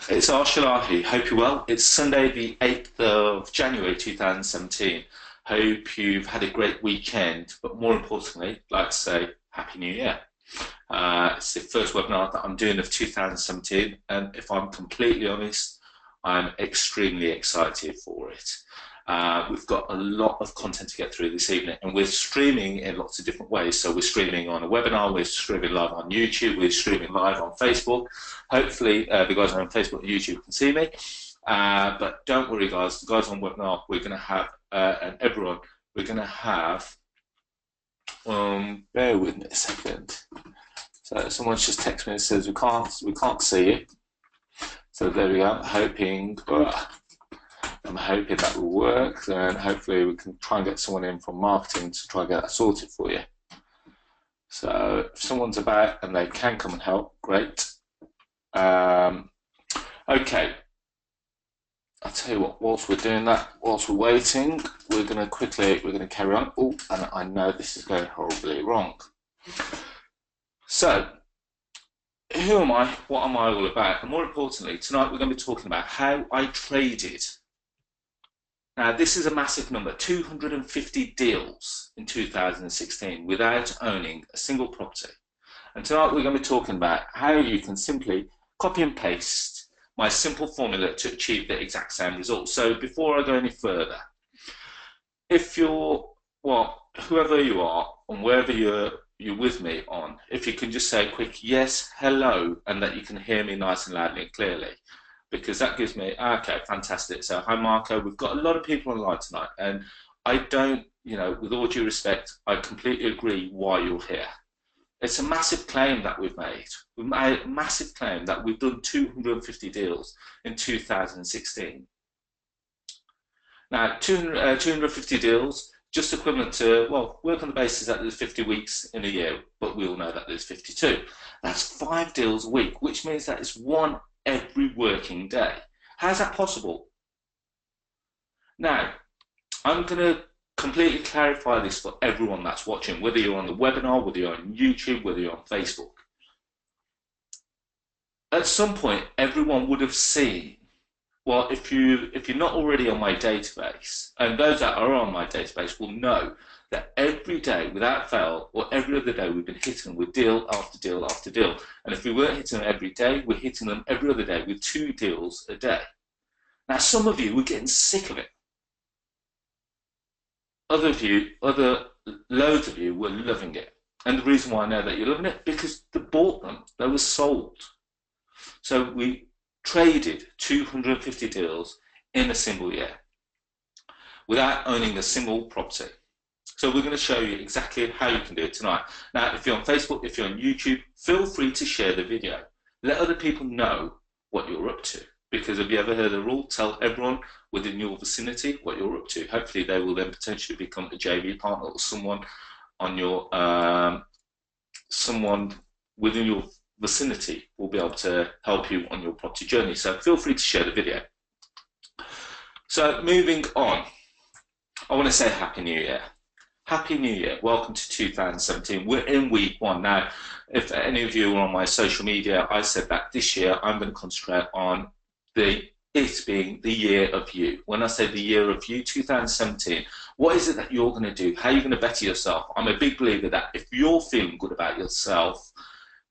It's Arsh Ellahi. Hope you're well. It's Sunday, the 8th of January 2017. Hope you've had a great weekend, but more importantly, I'd like to say Happy New Year. It's the first webinar that I'm doing of 2017, and if I'm completely honest, I'm extremely excited for it. We've got a lot of content to get through this evening, and we're streaming in lots of different ways. So we're streaming on a webinar, we're streaming live on YouTube, we're streaming live on Facebook. Hopefully, the guys on Facebook and YouTube can see me. But don't worry, guys. The guys on webinar, we're going to have, and everyone, we're going to have. Bear with me a second. So someone's just texted me and says we can't see you. So there we go. I'm hoping that will work, and hopefully we can try and get someone in from marketing to try and get that sorted for you. So if someone's about and they can come and help, great. Okay. I'll tell you what, whilst we're doing that, whilst we're waiting, we're going to carry on. Oh, and I know this is going horribly wrong. So, who am I? What am I all about? And more importantly, tonight we're going to be talking about how I traded. Now, this is a massive number, 250 deals in 2016 without owning a single property. And tonight we're going to be talking about how you can simply copy and paste my simple formula to achieve the exact same result. So before I go any further, if you're, well, whoever you are and wherever you're with me on, if you can just say a quick yes, hello, and that you can hear me nice and loudly and clearly, because that gives me, okay, fantastic. So hi Marco, we've got a lot of people online tonight, and I don't, with all due respect, I completely agree why you're here. It's a massive claim that we've made. We've made a massive claim that we've done 250 deals in 2016. Now, 250 deals, just equivalent to, well, work on the basis that there's 50 weeks in a year, but we all know that there's 52. That's 5 deals a week, which means that it's one every working day. How's that possible? Now, I'm going to completely clarify this for everyone that's watching, whether you're on the webinar, whether you're on YouTube, whether you're on Facebook. At some point, everyone would have seen, well, if you're not already on my database, and those that are on my database will know that every day, without fail, or every other day, we've been hitting them with deal after deal after deal. And if we weren't hitting them every day, we're hitting them every other day with 2 deals a day. Now, some of you were getting sick of it. Loads of you were loving it. And the reason why I know that you're loving it, because they bought them, they were sold. So we traded 250 deals in a single year without owning a single property. So we're going to show you exactly how you can do it tonight. Now, if you're on Facebook, if you're on YouTube, feel free to share the video. Let other people know what you're up to. Because have you ever heard the rule? Tell everyone within your vicinity what you're up to. Hopefully they will then potentially become a JV partner or someone on your someone within your vicinity will be able to help you on your property journey. So feel free to share the video. So moving on, I want to say Happy New Year. Happy New Year. Welcome to 2017. We're in week 1 now. If any of you are on my social media, I said that this year I'm going to concentrate on it being the year of you. When I say the year of you, 2017, what is it that you're going to do? How are you going to better yourself? I'm a big believer that if you're feeling good about yourself,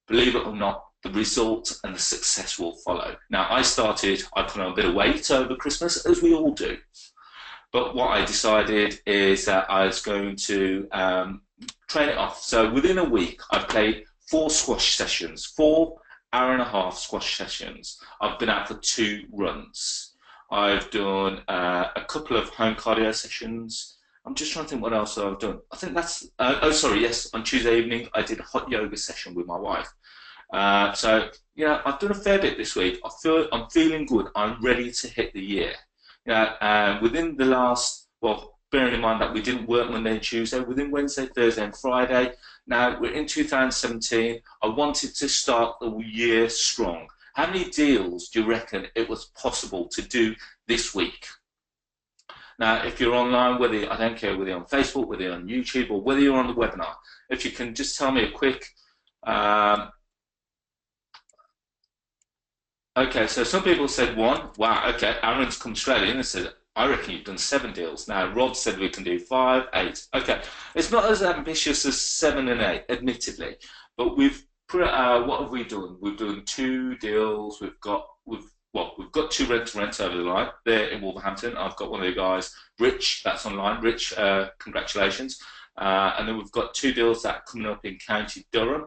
believe it or not, the result and the success will follow. Now, I put on a bit of weight over Christmas, as we all do. But what I decided is that I was going to train it off. So within a week, I've played 4 squash sessions, 4 hour-and-a-half squash sessions. I've been out for 2 runs. I've done a couple of home cardio sessions. I'm just trying to think what else I've done. I think that's, on Tuesday evening, I did a hot yoga session with my wife. So, I've done a fair bit this week. I'm feeling good. I'm ready to hit the year. Within the last, bearing in mind that we didn't work Monday and Tuesday, within Wednesday, Thursday and Friday, now we're in 2017, I wanted to start the year strong. How many deals do you reckon it was possible to do this week? Now, if you're online, I don't care whether you're on Facebook, whether you're on YouTube, or whether you're on the webinar, if you can just tell me a quick Okay, so some people said one. Wow, okay. Aaron's come straight in and said, I reckon you've done 7 deals. Now, Rob said we can do 5, 8. Okay, it's not as ambitious as 7 and 8, admittedly, but what have we done? We've done 2 deals. We've got 2 rent-to-rents over the line. They're in Wolverhampton. I've got one of the guys, Rich, that's online. Rich, congratulations. And then we've got 2 deals that are coming up in County Durham.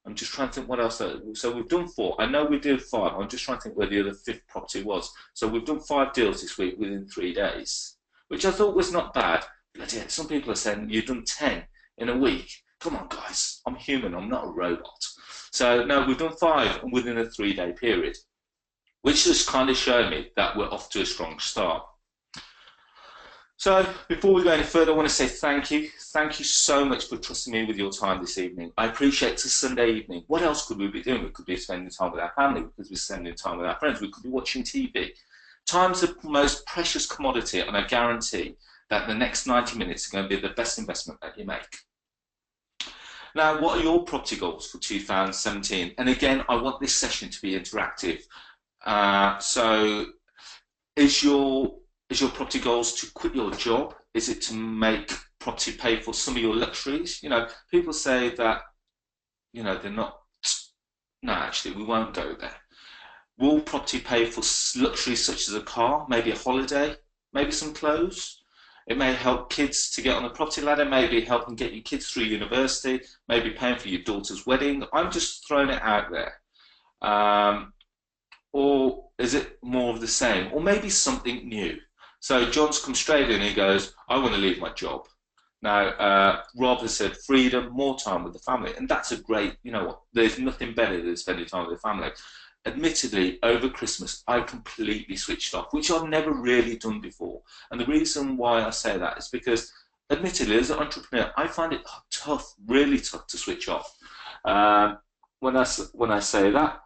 I'm just trying to think what else. So we've done 4. I know we did 5. I'm just trying to think where the other 5th property was. So we've done 5 deals this week within 3 days, which I thought was not bad. But yeah, some people are saying you've done 10 in a week. Come on, guys. I'm human. I'm not a robot. So no, we've done 5 within a 3-day period, which just kind of showed me that we're off to a strong start. So before we go any further, I want to say thank you. Thank you so much for trusting me with your time this evening. I appreciate it's a Sunday evening. What else could we be doing? We could be spending time with our family. We could be spending time with our friends. We could be watching TV. Time's the most precious commodity, and I guarantee that the next 90 minutes are going to be the best investment that you make. Now, what are your property goals for 2017? And again, I want this session to be interactive. So is your property goals to quit your job? Is it to make property pay for some of your luxuries? You know, people say that, you know, they're not. No, actually, we won't go there. Will property pay for luxuries such as a car, maybe a holiday, maybe some clothes? It may help kids to get on the property ladder, maybe helping get your kids through university, maybe paying for your daughter's wedding. I'm just throwing it out there. Or is it more of the same? Or maybe something new? So John's come straight in and he goes, I want to leave my job. Now, Rob has said freedom, more time with the family. And that's a great, you know what, there's nothing better than spending time with the family. Admittedly, over Christmas, I completely switched off, which I've never really done before. And the reason why I say that is because, admittedly, as an entrepreneur, I find it tough, really tough to switch off. When I say that,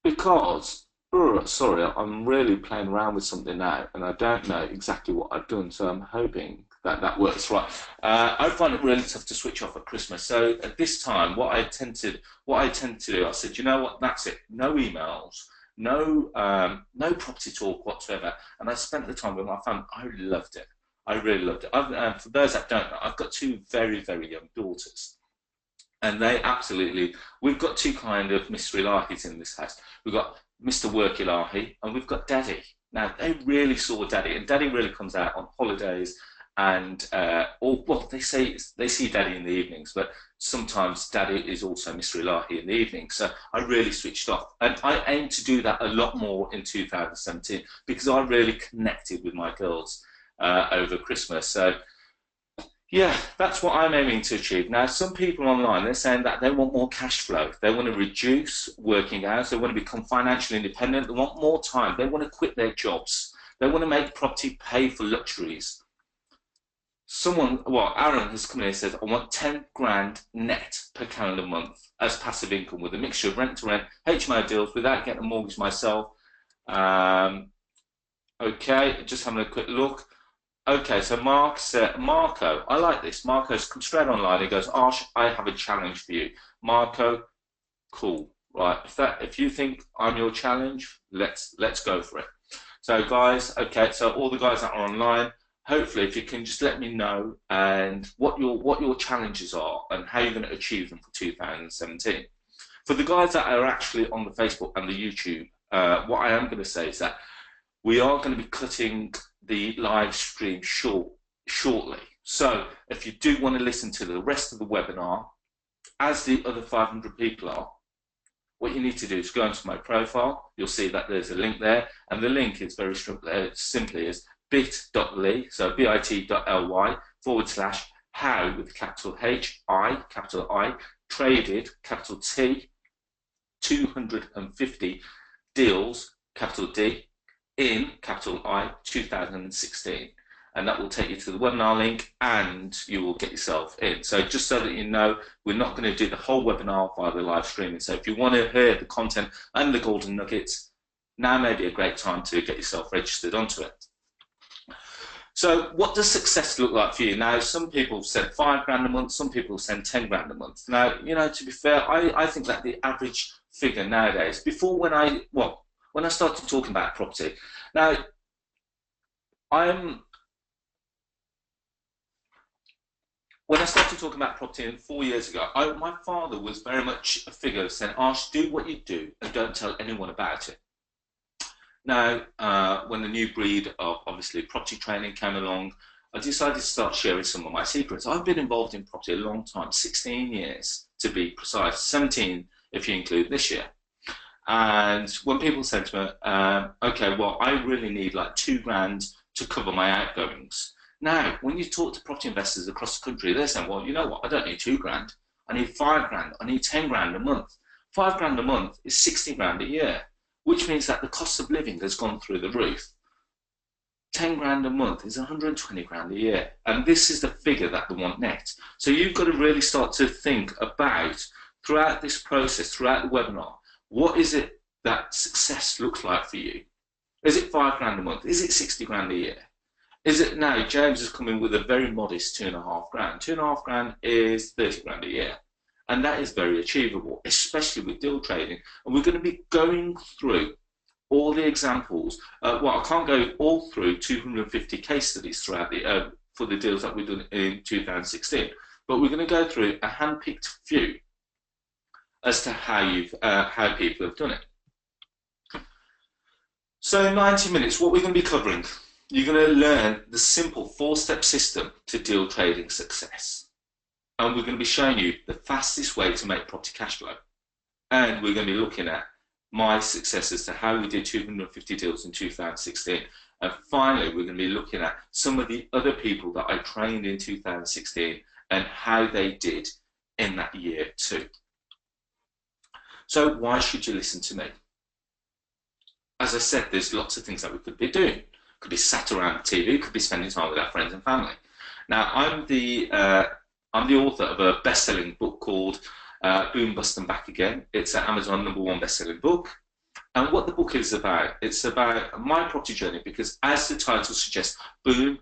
because, sorry, I'm really playing around with something now, and I don't know exactly what I've done, so I'm hoping that works right. I find it really tough to switch off at Christmas. So at this time, what I tend to do, I said, you know what, that's it. No emails, no property talk whatsoever. And I spent the time with my family. I loved it. I really loved it. For those that don't know, I've got 2 very, very young daughters. And they absolutely, we've got 2 kind of Mr. Elahis in this house. We've got Mr. Work Elahi and we've got Daddy. Now, they really saw Daddy, and Daddy really comes out on holidays. And they see Daddy in the evenings, but sometimes Daddy is also Mr. Elahi in the evening. So I really switched off, and I aim to do that a lot more in 2017 because I really connected with my girls over Christmas. So yeah, that's what I'm aiming to achieve. Now, some people online, they're saying that they want more cash flow. They want to reduce working hours. They want to become financially independent. They want more time. They want to quit their jobs. They want to make property pay for luxuries. Aaron has come in and said, I want 10 grand net per calendar month as passive income with a mixture of rent to rent, HMO deals without getting a mortgage myself. Okay, just having a quick look. Okay, so Marco, I like this. Marco's come straight online. He goes, Arsh, I have a challenge for you. Marco, cool. Right, if you think I'm your challenge, let's go for it. So guys, okay, so all the guys that are online, hopefully, if you can just let me know and what your challenges are and how you're going to achieve them for 2017. For the guys that are actually on the Facebook and the YouTube, what I am going to say is that we are going to be cutting the live stream shortly. So if you do want to listen to the rest of the webinar, as the other 500 people are, what you need to do is go into my profile. You'll see that there's a link there, and the link is very simply is bit.ly, so bit.ly / how with capital H, I, capital I, traded, capital T, 250 deals, capital D, in capital I, 2016. And that will take you to the webinar link and you will get yourself in. So just so that you know, we're not going to do the whole webinar via the live streaming. So if you want to hear the content and the golden nuggets, now may be a great time to get yourself registered onto it. So what does success look like for you? Now, some people said 5 grand a month, some people said 10 grand a month. Now, you know, to be fair, I think that the average figure nowadays, before when I started talking about property, now, when I started talking about property 4 years ago, my father was very much a figure saying, Arsh, do what you do and don't tell anyone about it. Now, when the new breed of obviously property training came along, I decided to start sharing some of my secrets. I've been involved in property a long time, 16 years to be precise, 17 if you include this year. And when people said to me, okay, well, I really need like 2 grand to cover my outgoings. Now, when you talk to property investors across the country, they're saying, well, you know what, I don't need 2 grand. I need 5 grand. I need 10 grand a month. 5 grand a month is 60 grand a year, which means that the cost of living has gone through the roof. 10 grand a month is 120 grand a year. And this is the figure that they want net. So you've got to really start to think about, throughout this process, throughout the webinar, what is it that success looks like for you? Is it 5 grand a month? Is it 60 grand a year? Is it now, James has come in with a very modest 2.5 grand. 2.5 grand is 30 grand a year. And that is very achievable, especially with deal trading. And we're going to be going through all the examples. Well, I can't go all through 250 case studies throughout the for the deals that we've done in 2016, but we're going to go through a hand-picked few as to how people have done it. So 90 minutes, what we're going to be covering, you're going to learn the simple 4-step system to deal trading success. And we're going to be showing you the fastest way to make property cash flow. And we're going to be looking at my success as to how we did 250 deals in 2016. And finally, we're going to be looking at some of the other people that I trained in 2016 and how they did in that year too. So why should you listen to me? As I said, there's lots of things that we could be doing. Could be sat around the TV, could be spending time with our friends and family. Now, I'm the author of a best-selling book called Boom, Bust and Back Again. It's an Amazon #1 best-selling book. And what the book is about, it's about my property journey, because as the title suggests, boom,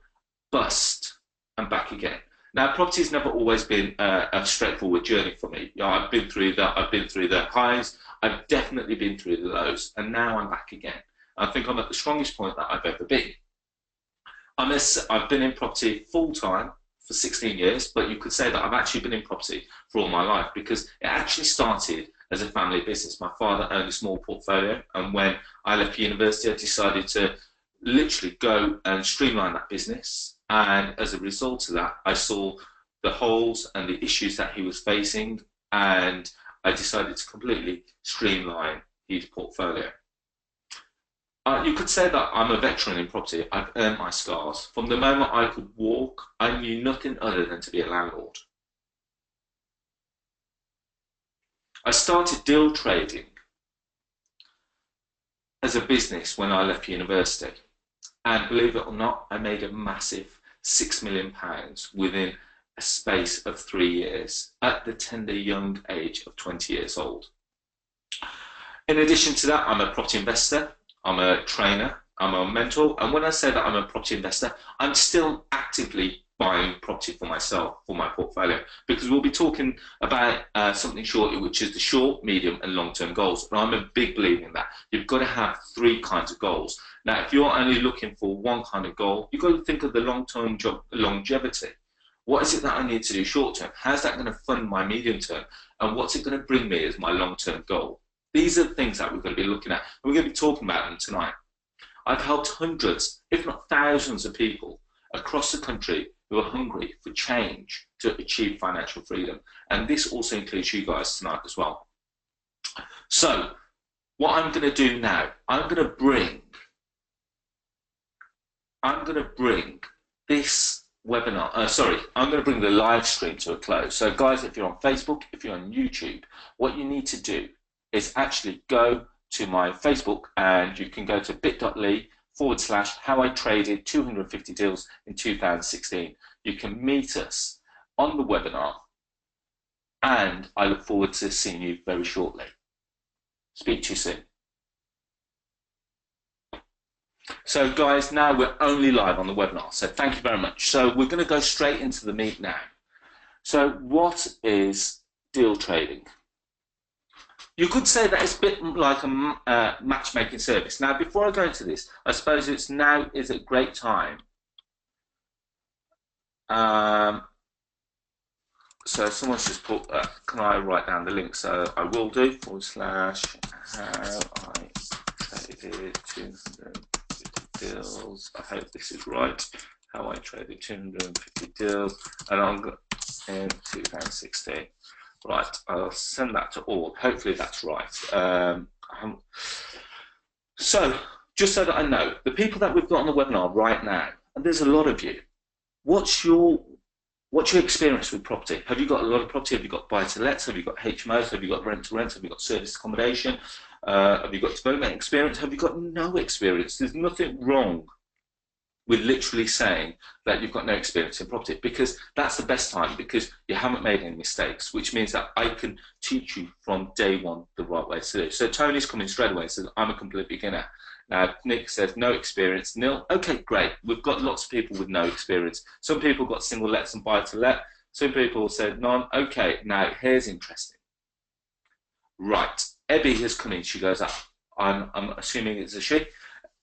bust and back again. Now, property has never always been a straightforward journey for me. You know, I've been through the highs, I've definitely been through the lows, and now I'm back again. I think I'm at the strongest point that I've ever been. I've been in property full-time for 16 years, but you could say that I've actually been in property for all my life, because it actually started as a family business. My father owned a small portfolio, and when I left university, I decided to literally go and streamline that business. And as a result of that, I saw the holes and the issues that he was facing, and I decided to completely streamline his portfolio. You could say that I'm a veteran in property. I've earned my scars. From the moment I could walk, I knew nothing other than to be a landlord. I started deal trading as a business when I left university. And believe it or not, I made a massive £6 million within a space of 3 years at the tender young age of 20 years old. In addition to that, I'm a property investor. I'm a trainer, I'm a mentor, and when I say that I'm a property investor, I'm still actively buying property for myself, for my portfolio, because we'll be talking about something shortly, which is the short, medium, and long-term goals. And I'm a big believer in that. You've got to have 3 kinds of goals. Now, if you're only looking for one kind of goal, you've got to think of the long-term longevity. What is it that I need to do short-term? How's that going to fund my medium-term? And what's it going to bring me as my long-term goal? These are the things that we're going to be looking at. We're going to be talking about them tonight. I've helped hundreds, if not thousands of people across the country who are hungry for change to achieve financial freedom. And this also includes you guys tonight as well. So what I'm going to do now, I'm going to bring this webinar, I'm going to bring the live stream to a close. So guys, if you're on Facebook, if you're on YouTube, what you need to do is actually go to my Facebook, and you can go to bit.ly/how I traded 250 deals in 2016. You can meet us on the webinar, and I look forward to seeing you very shortly. Speak to you soon. So guys, now we're only live on the webinar, so thank you very much. So we're going to go straight into the meat now. So what is deal trading? You could say that it's a bit like a matchmaking service. Now, before I go into this, I suppose it's now is a great time. So someone's just put, can I write down the link? So I will do, / how I traded 250 deals. I hope this is right. How I traded 250 deals, and I'm in 2016. Right, I'll send that to all. Hopefully that's right. So, just so that I know, the people that we've got on the webinar right now, and there's a lot of you, what's your experience with property? Have you got a lot of property? Have you got buy-to-lets? Have you got HMOs? Have you got rent-to-rent? Have you got service accommodation? Have you got development experience? Have you got no experience? There's nothing wrong with literally saying that you've got no experience in property, because that's the best time, because you haven't made any mistakes, which means that I can teach you from day one the right way to do it. So Tony's coming straight away and says, I'm a complete beginner. Now, Nick says, no experience. Nil, okay, great. We've got lots of people with no experience. Some people got single lets and buy to let. Some people said none. Okay, now here's interesting. Right, Ebby has come in. She goes, I'm assuming it's a she.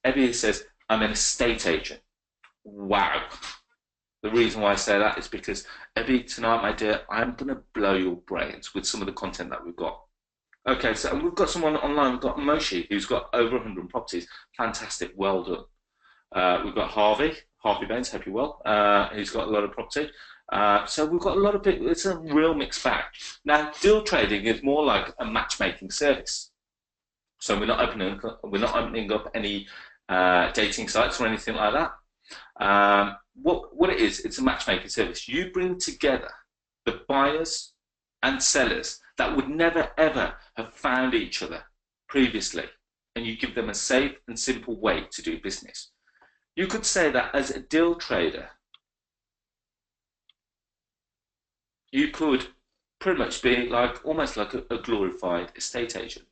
Ebby says, I'm an estate agent. Wow. The reason why I say that is because, Ebby, tonight, my dear, I'm going to blow your brains with some of the content that we've got. Okay, so we've got someone online. We've got Moshi, who's got over 100 properties. Fantastic, well done. We've got Harvey Baines, hope you're well. He's got a lot of property. So we've got a lot of people. It's a real mixed bag. Now, deal trading is more like a matchmaking service. So we're not opening up any dating sites or anything like that. What it is, it's a matchmaking service. You bring together the buyers and sellers that would never ever have found each other previously, and you give them a safe and simple way to do business. You could say that as a deal trader, you could pretty much be like almost like a glorified estate agent.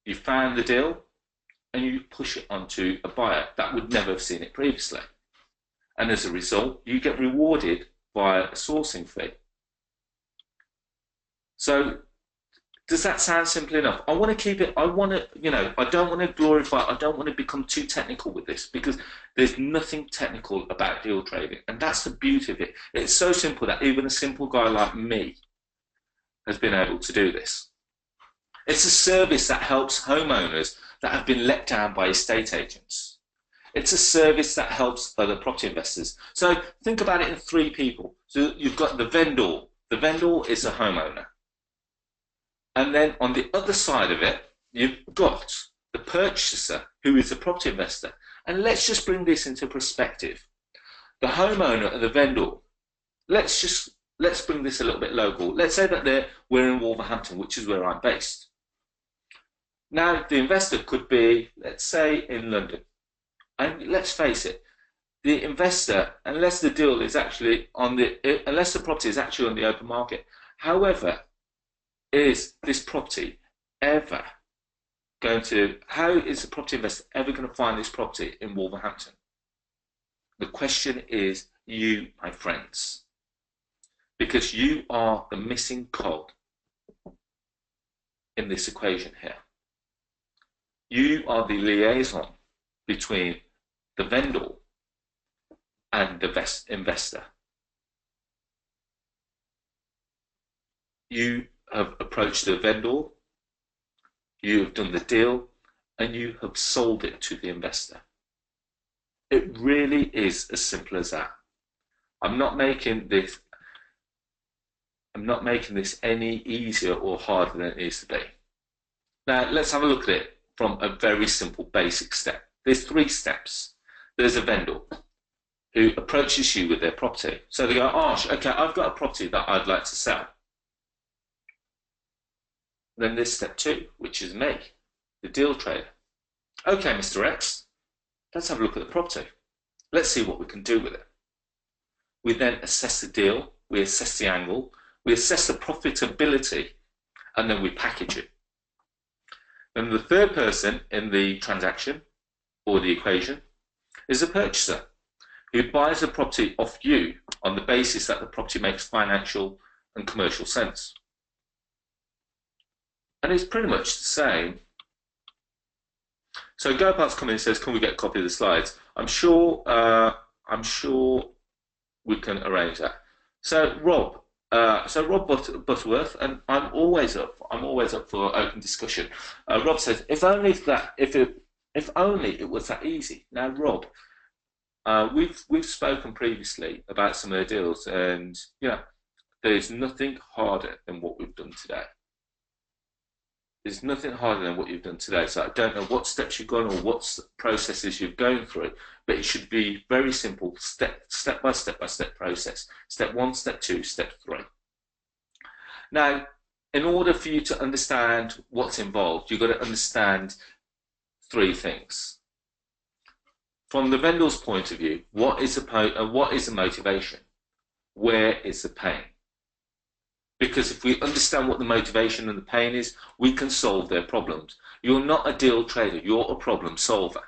You found the deal and you push it onto a buyer that would never have seen it previously, and as a result you get rewarded via a sourcing fee. So does that sound simple enough? I want to keep it, I don't want to glorify, I don't want to become too technical with this, because there's nothing technical about deal trading, and that's the beauty of it. It's so simple that even a simple guy like me has been able to do this. It's a service that helps homeowners that have been let down by estate agents. It's a service that helps other property investors. So think about it in three people. So you've got the vendor. The vendor is a homeowner. And then on the other side of it, you've got the purchaser, who is a property investor. And let's just bring this into perspective. The homeowner and the vendor, let's bring this a little bit local. Let's say that we're in Wolverhampton, which is where I'm based. Now, the investor could be, let's say, in London. And let's face it, the investor, unless the deal is actually unless the property is actually on the open market, however, is this property ever how is the property investor ever going to find this property in Wolverhampton? The question is you, my friends, because you are the missing cog in this equation here. You are the liaison between the vendor and the investor. You have approached the vendor, you have done the deal, and you have sold it to the investor. It really is as simple as that. I'm not making this any easier or harder than it needs to be. Now, let's have a look at it from a very simple basic step. There's 3 steps. There's a vendor who approaches you with their property. So they go, Arsh, okay, I've got a property that I'd like to sell. Then there's step 2, which is me, the deal trader. Okay, Mr. X, let's have a look at the property. Let's see what we can do with it. We then assess the deal, we assess the angle, we assess the profitability, and then we package it. And the third person in the transaction or the equation is a purchaser who buys a property off you on the basis that the property makes financial and commercial sense. And it's pretty much the same. So Gopart's come in and says, can we get a copy of the slides? I'm sure we can arrange that. So Rob Butterworth, and I'm always up for open discussion. Rob says, if only it was that easy. Now, Rob, we've spoken previously about some of the deals, and yeah, there's nothing harder than what we've done today. There's nothing harder than what you've done today. So I don't know what steps you've gone or what processes you've gone through, but it should be very simple, step by step process. Step 1, step 2, step 3. Now, in order for you to understand what's involved, you've got to understand 3 things. From the vendor's point of view, what is the motivation? Where is the pain? Because if we understand what the motivation and the pain is, we can solve their problems. You're not a deal trader, you're a problem solver.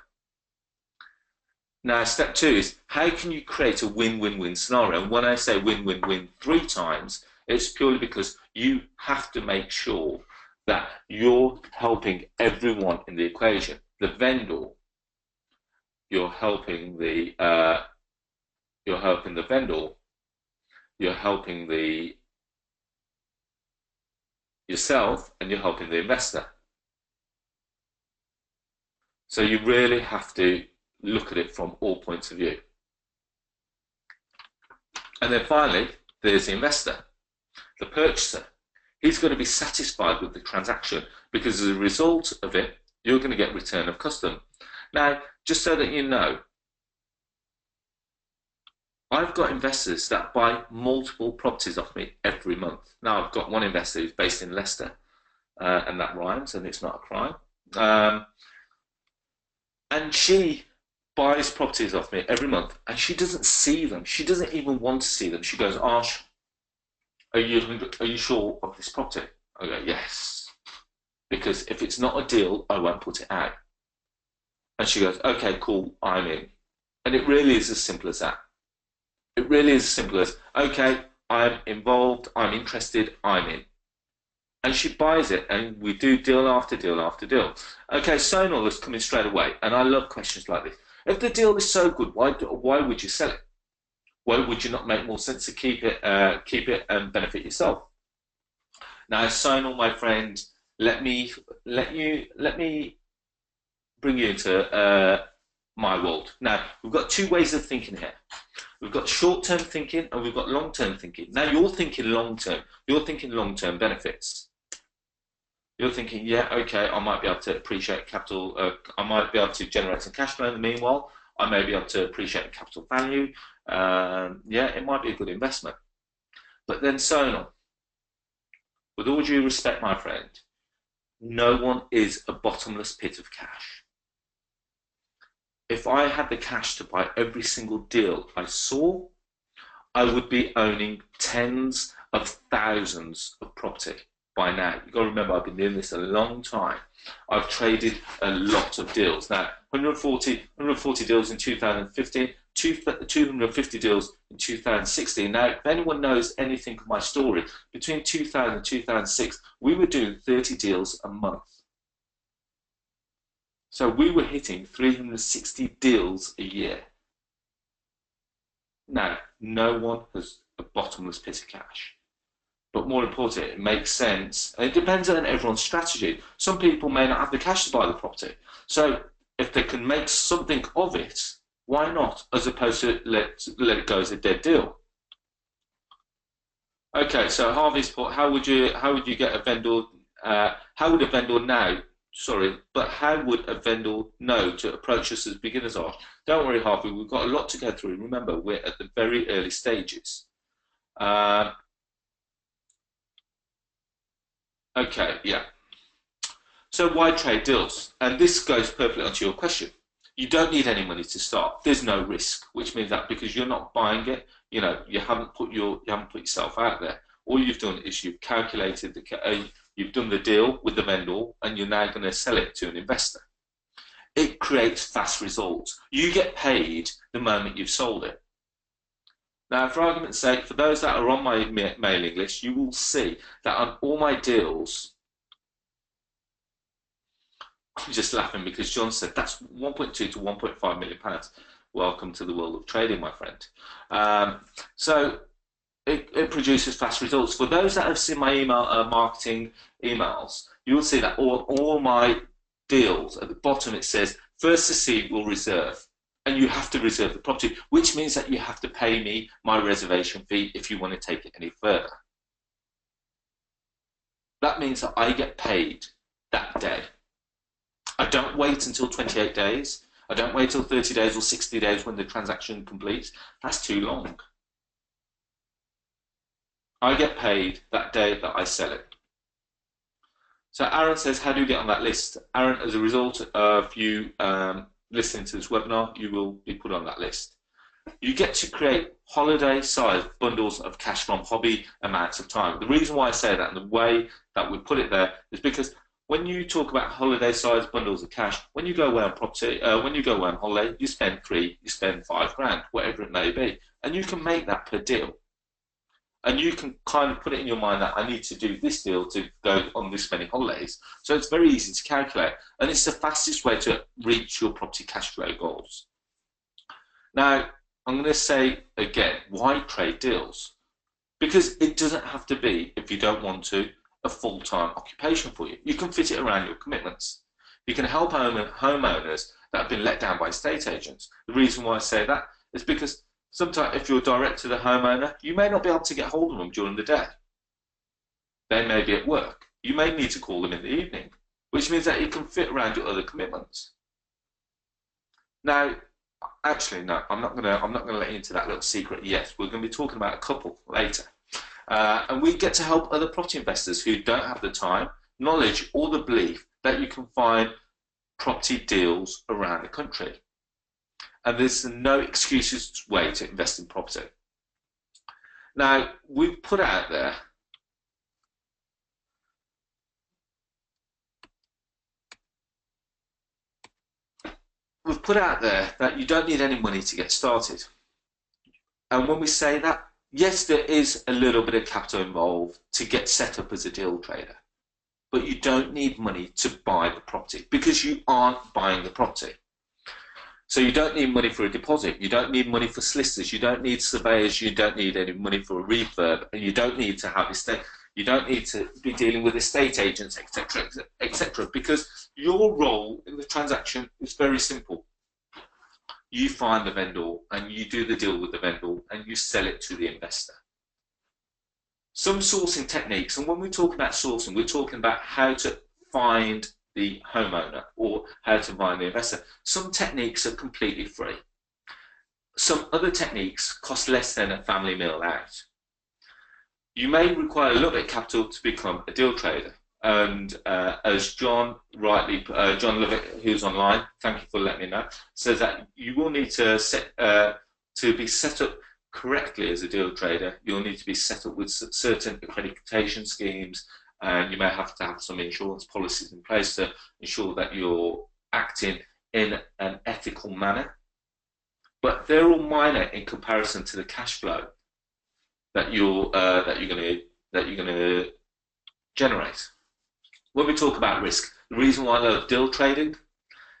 Now, step 2 is, how can you create a win-win-win scenario? And when I say win-win-win 3 times, it's purely because you have to make sure that you're helping everyone in the equation. The vendor, you're helping the vendor, you're helping yourself, and you're helping the investor. So you really have to look at it from all points of view. And then finally, there's the investor, the purchaser. He's going to be satisfied with the transaction because as a result of it, you're going to get return of custom. Now, just so that you know, I've got investors that buy multiple properties off me every month. Now, I've got one investor who's based in Leicester, and that rhymes, and it's not a crime. And she buys properties off me every month, and she doesn't see them. She doesn't even want to see them. She goes, Arsh, are you sure of this property? I go, yes. Because if it's not a deal, I won't put it out. And she goes, okay, cool, I'm in. And it really is as simple as that. It really is as simple as, okay, I'm involved, I'm interested, I'm in. And she buys it, and we do deal after deal after deal. Okay, Sonal is coming straight away, and I love questions like this. If the deal is so good, why would you sell it? Why would you not make more sense to keep it and benefit yourself? Now, Sonal, my friend, let me bring you into my world. Now, we've got 2 ways of thinking here. We've got short-term thinking and we've got long-term thinking. Now, you're thinking long-term. You're thinking long-term benefits. You're thinking, yeah, okay, I might be able to appreciate capital. I might be able to generate some cash flow in the meanwhile. I may be able to appreciate the capital value. Yeah, it might be a good investment. But then, Sonal, with all due respect, my friend, no one is a bottomless pit of cash. If I had the cash to buy every single deal I saw, I would be owning tens of thousands of property by now. You've got to remember, I've been doing this a long time. I've traded a lot of deals. Now, 140 deals in 2015, 250 deals in 2016. Now, if anyone knows anything of my story, between 2000 and 2006, we were doing 30 deals a month. So we were hitting 360 deals a year. Now, no one has a bottomless pit of cash. But more importantly, it makes sense. And it depends on everyone's strategy. Some people may not have the cash to buy the property. So if they can make something of it, why not? As opposed to let it go as a dead deal. Okay, so Harvey's put, how would you get a vendor? How would a vendor now? Sorry, but how would a vendor know to approach us as beginners are? Don't worry, Harvey, we've got a lot to go through. Remember, we're at the very early stages. Okay, yeah. So why trade deals? And this goes perfectly onto your question. You don't need any money to start. There's no risk, which means that because you're not buying it, you know, you haven't put yourself out there. all you've done is you've calculated you've done the deal with the vendor, and you're now going to sell it to an investor. It creates fast results. You get paid the moment you've sold it. Now, for argument's sake, for those that are on my mailing list, you will see that on all my deals, I'm just laughing because John said that's 1.2 to 1.5 million pounds. Welcome to the world of trading, my friend. So it produces fast results. For those that have seen my email marketing emails, you will see that all my deals at the bottom it says first to see will reserve, and you have to reserve the property, which means that you have to pay me my reservation fee if you want to take it any further. That means that I get paid that day. I don't wait until 28 days. I don't wait till 30 days or 60 days when the transaction completes. That's too long. I get paid that day that I sell it. So Aaron says, how do you get on that list? Aaron, as a result of you listening to this webinar, you will be put on that list. You get to create holiday-sized bundles of cash from hobby amounts of time. The reason why I say that and the way that we put it there is because when you talk about holiday-sized bundles of cash, when you go away on property, when you go away on holiday, you spend $3, you spend $5 grand, whatever it may be, and you can make that per deal. And you can kind of put it in your mind that I need to do this deal to go on this many holidays. So it's very easy to calculate, and it's the fastest way to reach your property cash flow goals. Now, I'm going to say again, why trade deals? Because it doesn't have to be, if you don't want to, a full-time occupation for you. You can fit it around your commitments. You can help homeowners that have been let down by estate agents. The reason why I say that is because sometimes if you're direct to the homeowner, you may not be able to get hold of them during the day. They may be at work. You may need to call them in the evening, which means that it can fit around your other commitments. Now, actually, no, I'm not gonna let you into that little secret yet. We're going to be talking about a couple later. And we get to help other property investors who don't have the time, knowledge, or the belief that you can find property deals around the country. And there's no excuses way to invest in property. Now, we've put out there that you don't need any money to get started. And when we say that, yes, there is a little bit of capital involved to get set up as a deal trader, but you don't need money to buy the property because you aren't buying the property. So you don't need money for a deposit, you don't need money for solicitors, you don't need surveyors, you don't need any money for a refurb, and you don't need to have you don't need to be dealing with estate agents, etc., etc., because your role in the transaction is very simple. You find the vendor and you do the deal with the vendor and you sell it to the investor. Some sourcing techniques, and when we talk about sourcing, we're talking about how to find the homeowner or how to find the investor. Some techniques are completely free. Some other techniques cost less than a family meal out. You may require a little bit of capital to become a deal trader. And as John John Lovett, who's online, thank you for letting me know, says that you will need to be set up correctly as a deal trader. You'll need to be set up with certain accreditation schemes, and you may have to have some insurance policies in place to ensure that you're acting in an ethical manner. But they're all minor in comparison to the cash flow that you're going to generate. When we talk about risk, the reason why I love deal trading.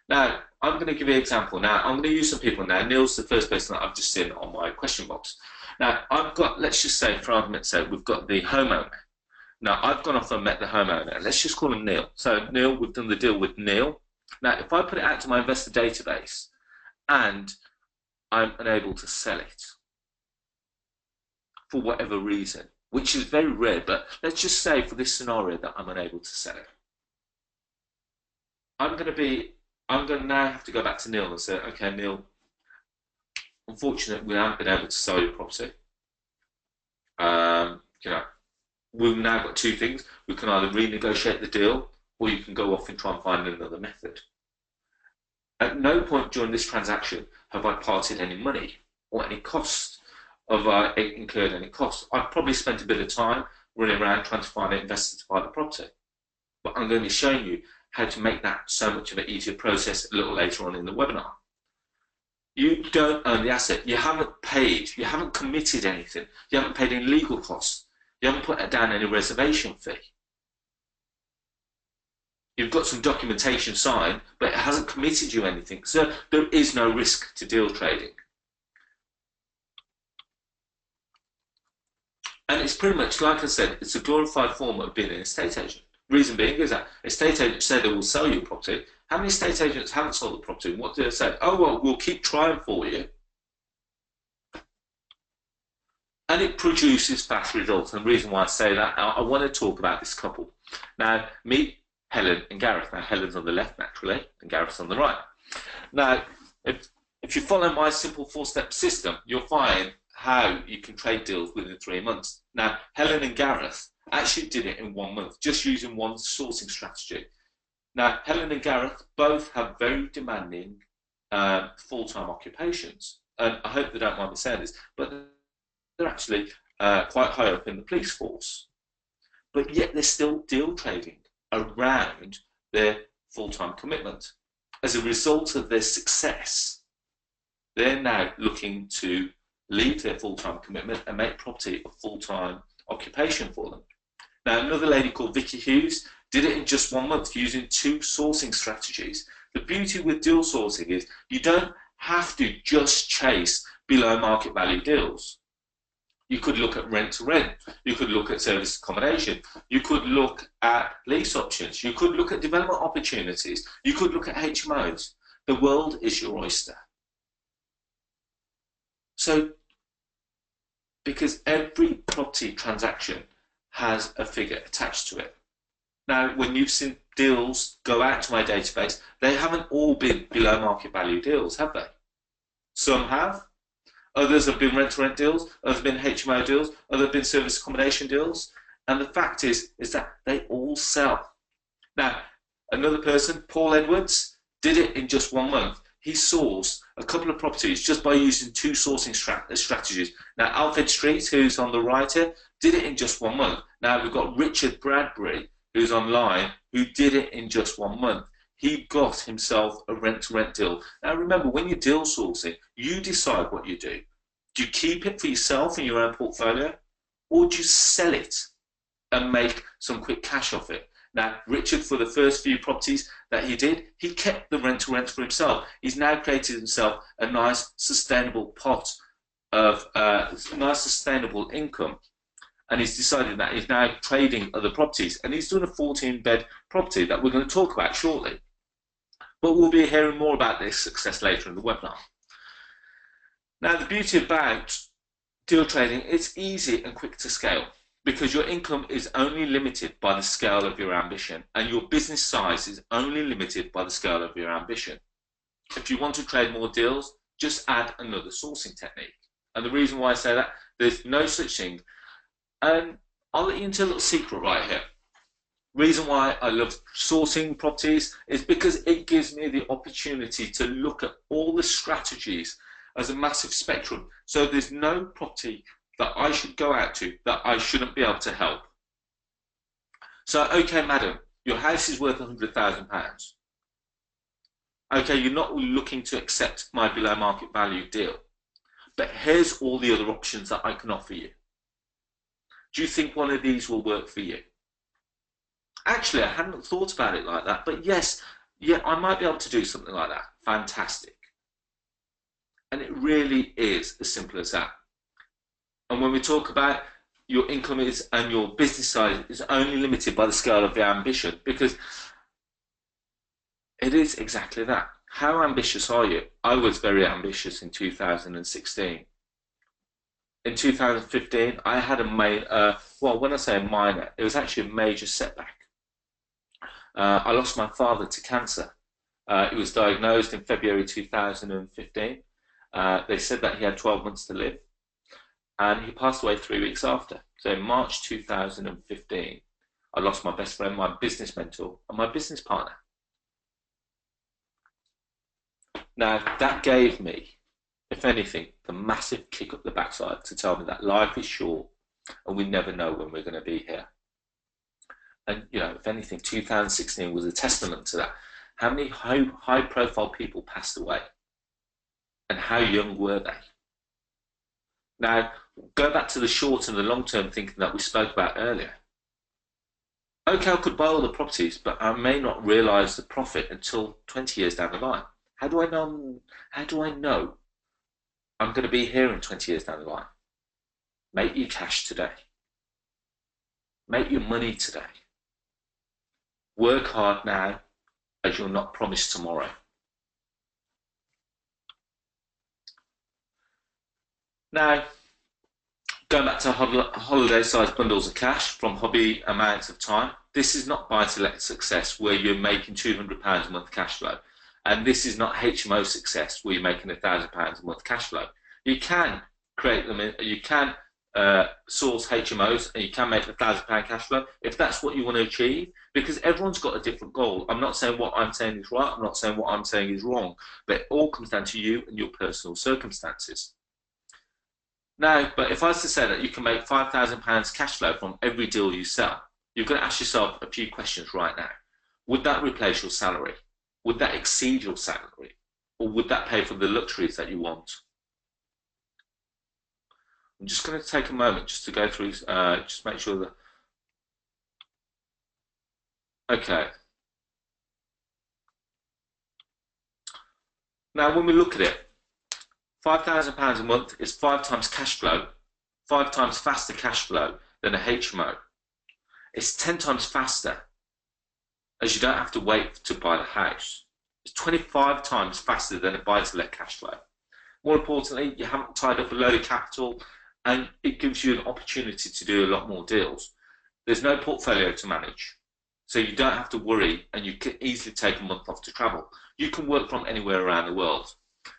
Now, I'm going to give you an example. Now, I'm going to use some people now. Neil's the first person that I've just seen on my question box. Now, I've got, let's just say, for argument's sake, we've got the homeowner. Now, I've gone off and met the homeowner, and let's just call him Neil. So, Neil, we've done the deal with Neil. Now, if I put it out to my investor database and I'm unable to sell it for whatever reason, which is very rare, but let's just say for this scenario that I'm unable to sell it. I'm going to now have to go back to Neil and say, okay, Neil, unfortunately, we haven't been able to sell your property. We've now got two things. We can either renegotiate the deal, or you can go off and try and find another method. At no point during this transaction have I parted any money or any cost. Have I incurred any costs? I've probably spent a bit of time. running around trying to find an investor to buy the property. But I'm going to be showing you how to make that so much of an easier process a little later on in the webinar. You don't own the asset. You haven't paid. You haven't committed anything. You haven't paid any legal costs. You haven't put down any reservation fee. You've got some documentation signed, but it hasn't committed you anything. So there is no risk to deal trading. And it's pretty much, like I said, it's a glorified form of being an estate agent. Reason being is that estate agents say they will sell you a property. How many estate agents haven't sold the property? What do they say? Oh, well, we'll keep trying for you. And it produces fast results. And the reason why I say that, I want to talk about this couple. Now, meet Helen and Gareth. Now, Helen's on the left, naturally, and Gareth's on the right. Now, if you follow my simple four-step system, you'll find how you can trade deals within 3 months. Now, Helen and Gareth actually did it in 1 month, just using one sourcing strategy. Now, Helen and Gareth both have very demanding full-time occupations. And I hope they don't mind me saying this, but they're actually quite high up in the police force. But yet they're still deal trading around their full-time commitment. As a result of their success, they're now looking to leave their full-time commitment and make property a full-time occupation for them. Now, another lady called Vicky Hughes did it in just 1 month using 2 sourcing strategies. The beauty with deal sourcing is you don't have to just chase below market value deals. You could look at rent to rent. You could look at service accommodation. You could look at lease options. You could look at development opportunities. You could look at HMOs. The world is your oyster. So, because every property transaction has a figure attached to it. Now, when you've seen deals go out to my database, they haven't all been below market value deals, have they? Some have. Others have been rent-to-rent deals. Others have been HMO deals. Others have been service accommodation deals. And the fact is that they all sell. Now, another person, Paul Edwards, did it in just 1 month. He sourced a couple of properties just by using 2 sourcing strategies. Now, Alfred Street, who's on the right here, did it in just 1 month. Now, we've got Richard Bradbury, who's online, who did it in just 1 month. He got himself a rent-to-rent deal. Now, remember, when you're deal sourcing, you decide what you do. Do you keep it for yourself in your own portfolio, or do you sell it and make some quick cash off it? Now, Richard, for the first few properties that he did, he kept the rent-to-rent for himself. He's now created himself a nice, sustainable pot of nice, sustainable income. And he's decided that he's now trading other properties. And he's done a 14-bed property that we're going to talk about shortly. But we'll be hearing more about this success later in the webinar. Now, the beauty about deal trading, it's easy and quick to scale because your income is only limited by the scale of your ambition, and your business size is only limited by the scale of your ambition. If you want to trade more deals, just add another sourcing technique. And the reason why I say that, there's no such thing. And I'll let you into a little secret right here. Reason why I love sourcing properties is because it gives me the opportunity to look at all the strategies as a massive spectrum. So there's no property that I should go out to that I shouldn't be able to help. So, okay, madam, your house is worth £100,000. Okay, you're not looking to accept my below market value deal, but here's all the other options that I can offer you. Do you think one of these will work for you? Actually, I hadn't thought about it like that, but yes, yeah, I might be able to do something like that. Fantastic. And it really is as simple as that. And when we talk about your income is and your business size is only limited by the scale of your ambition, because it is exactly that. How ambitious are you? I was very ambitious in 2016. In 2015, I had well, when I say a minor, it was actually a major setback. I lost my father to cancer. He was diagnosed in February 2015. They said that he had 12 months to live, and he passed away 3 weeks after. So in March 2015, I lost my best friend, my business mentor, and my business partner. Now, that gave me, if anything, the massive kick up the backside to tell me that life is short and we never know when we're going to be here. And, you know, if anything, 2016 was a testament to that. How many high-profile people passed away? And how young were they? Now, go back to the short and the long-term thinking that we spoke about earlier. Okay, I could buy all the properties, but I may not realise the profit until 20 years down the line. How do I know I'm going to be here in 20 years down the line? Make your cash today. Make your money today. Work hard now, as you're not promised tomorrow. Now, going back to holiday-sized bundles of cash from hobby amounts of time, this is not buy-to-let success where you're making £200 a month cash flow. And this is not HMO success where you're making £1,000 a month cash flow. You can create them, you can source HMOs and you can make £1,000 cash flow if that's what you want to achieve, because everyone's got a different goal. I'm not saying what I'm saying is right, I'm not saying what I'm saying is wrong, but it all comes down to you and your personal circumstances. Now, but if I was to say that you can make £5,000 cash flow from every deal you sell, you're going to ask yourself a few questions right now. Would that replace your salary? Would that exceed your salary? Or would that pay for the luxuries that you want? I'm just going to take a moment just to go through, just make sure that... Okay. Now, when we look at it, £5,000 a month is 5 times cash flow, 5 times faster cash flow than a HMO. It's 10 times faster, as you don't have to wait to buy the house. It's 25 times faster than a buy-to-let cash flow. More importantly, you haven't tied up a load of capital, and it gives you an opportunity to do a lot more deals. There's no portfolio to manage, so you don't have to worry, and you can easily take a month off to travel. You can work from anywhere around the world.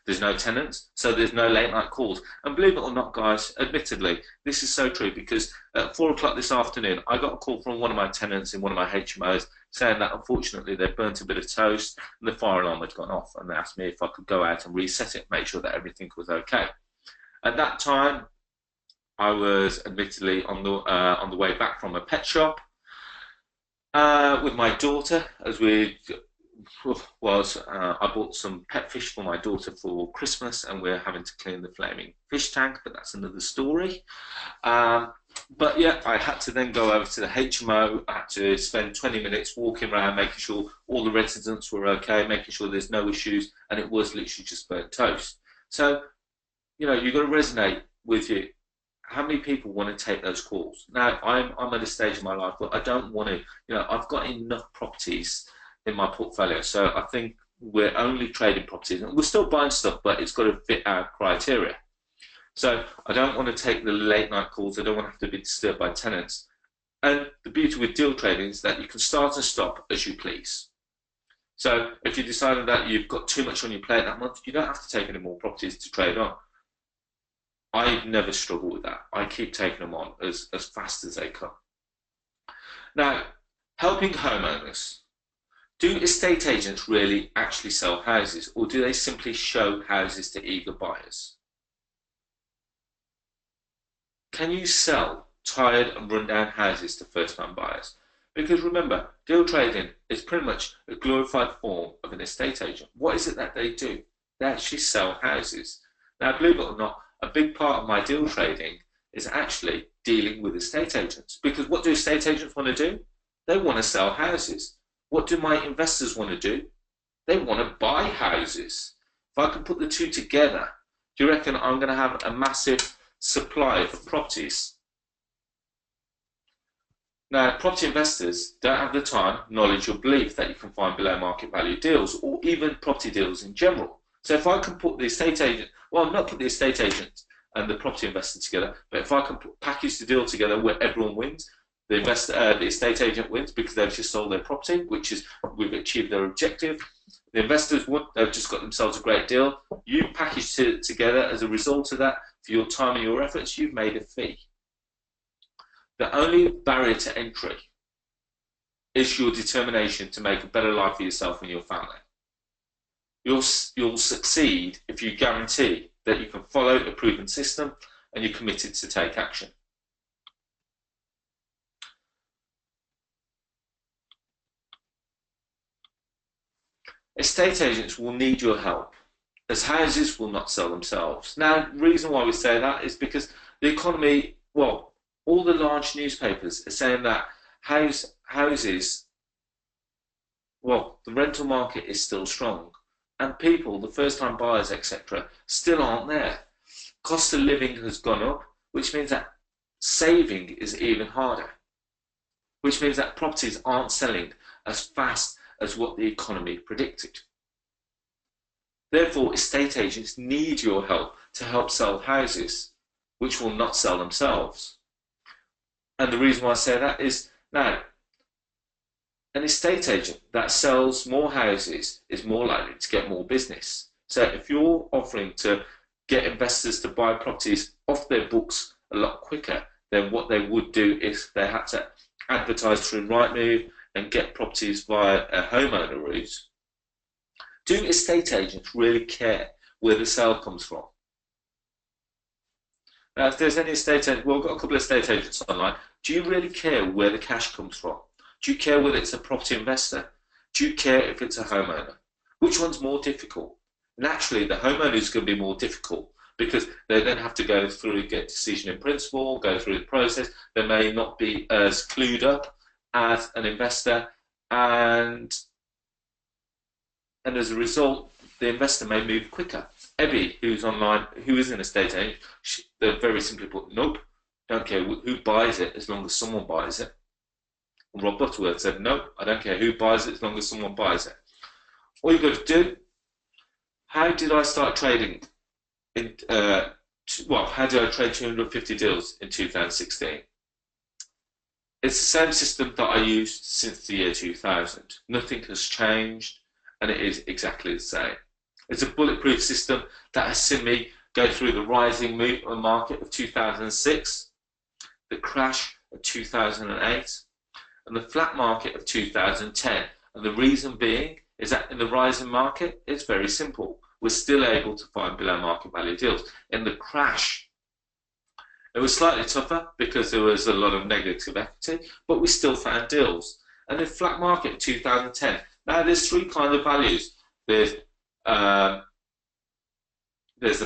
There's no tenants, so there's no late night calls. And believe it or not, guys, admittedly, this is so true, because at 4 o'clock this afternoon, I got a call from one of my tenants in one of my HMOs saying that unfortunately they burnt a bit of toast and the fire alarm had gone off, and they asked me if I could go out and reset it, make sure that everything was okay. At that time, I was admittedly on the way back from a pet shop with my daughter, as we I bought some pet fish for my daughter for Christmas, and we're having to clean the flaming fish tank, but that's another story. But yeah, I had to then go over to the HMO. I had to spend 20 minutes walking around, making sure all the residents were okay, making sure there's no issues, and it was literally just burnt toast. So, you know, you've got to resonate with you. How many people want to take those calls? Now, I'm at a stage in my life where I don't want to, you know, I've got enough properties in my portfolio, so I think we're only trading properties, and we're still buying stuff, but it's got to fit our criteria. So I don't want to take the late night calls. I don't want to have to be disturbed by tenants. And the beauty with deal trading is that you can start and stop as you please. So if you decided that you've got too much on your plate that month, you don't have to take any more properties to trade on. I never struggle with that. I keep taking them on as fast as they come. Now, helping homeowners. Do estate agents really actually sell houses, or do they simply show houses to eager buyers? Can you sell tired and run-down houses to first-time buyers? Because remember, deal trading is pretty much a glorified form of an estate agent. What is it that they do? They actually sell houses. Now, believe it or not, a big part of my deal trading is actually dealing with estate agents. Because what do estate agents want to do? They want to sell houses. What do my investors want to do? They want to buy houses. If I can put the two together, do you reckon I'm going to have a massive supply of properties? Now, property investors don't have the time, knowledge, or belief that you can find below market value deals, or even property deals in general. So if I can put the estate agent, well, not put the estate agent and the property investor together, but if I can package the deal together where everyone wins, the estate agent wins because they've just sold their property, which is we've achieved their objective. The investors won, they've just got themselves a great deal. You packaged it together as a result of that, for your time and your efforts, you've made a fee. The only barrier to entry is your determination to make a better life for yourself and your family. You'll succeed if you guarantee that you can follow a proven system and you're committed to take action. estate agents will need your help, as houses will not sell themselves. Now, the reason why we say that is because the economy, well, all the large newspapers are saying that houses, well, the rental market is still strong, and people, the first-time buyers, etc., still aren't there. Cost of living has gone up, which means that saving is even harder, which means that properties aren't selling as fast as what the economy predicted. Therefore, estate agents need your help to help sell houses, which will not sell themselves. And the reason why I say that is, now, an estate agent that sells more houses is more likely to get more business. So if you're offering to get investors to buy properties off their books a lot quicker than what they would do if they had to advertise through Rightmove and get properties via a homeowner route, do estate agents really care where the sale comes from? Now, if there's any estate agent, well, we've got a couple of estate agents online. Do you really care where the cash comes from? Do you care whether it's a property investor? Do you care if it's a homeowner? Which one's more difficult? Naturally, the homeowner is going to be more difficult because they then have to go through, get decision in principle, go through the process. They may not be as clued up as an investor, and as a result, the investor may move quicker. Ebby, who's online, who is an estate agent, they're very simply put, nope, don't care who buys it as long as someone buys it. Rob Butterworth said, nope, I don't care who buys it as long as someone buys it. All you've got to do, how did I start trading? How did I trade 250 deals in 2016? It's the same system that I used since the year 2000. Nothing has changed, and it is exactly the same. It's a bulletproof system that has seen me go through the rising market of 2006, the crash of 2008, and the flat market of 2010. And the reason being is that in the rising market, it's very simple. We're still able to find below market value deals. In the crash, it was slightly tougher because there was a lot of negative equity, but we still found deals. And in flat market of 2010, now there's three kinds of values. There's the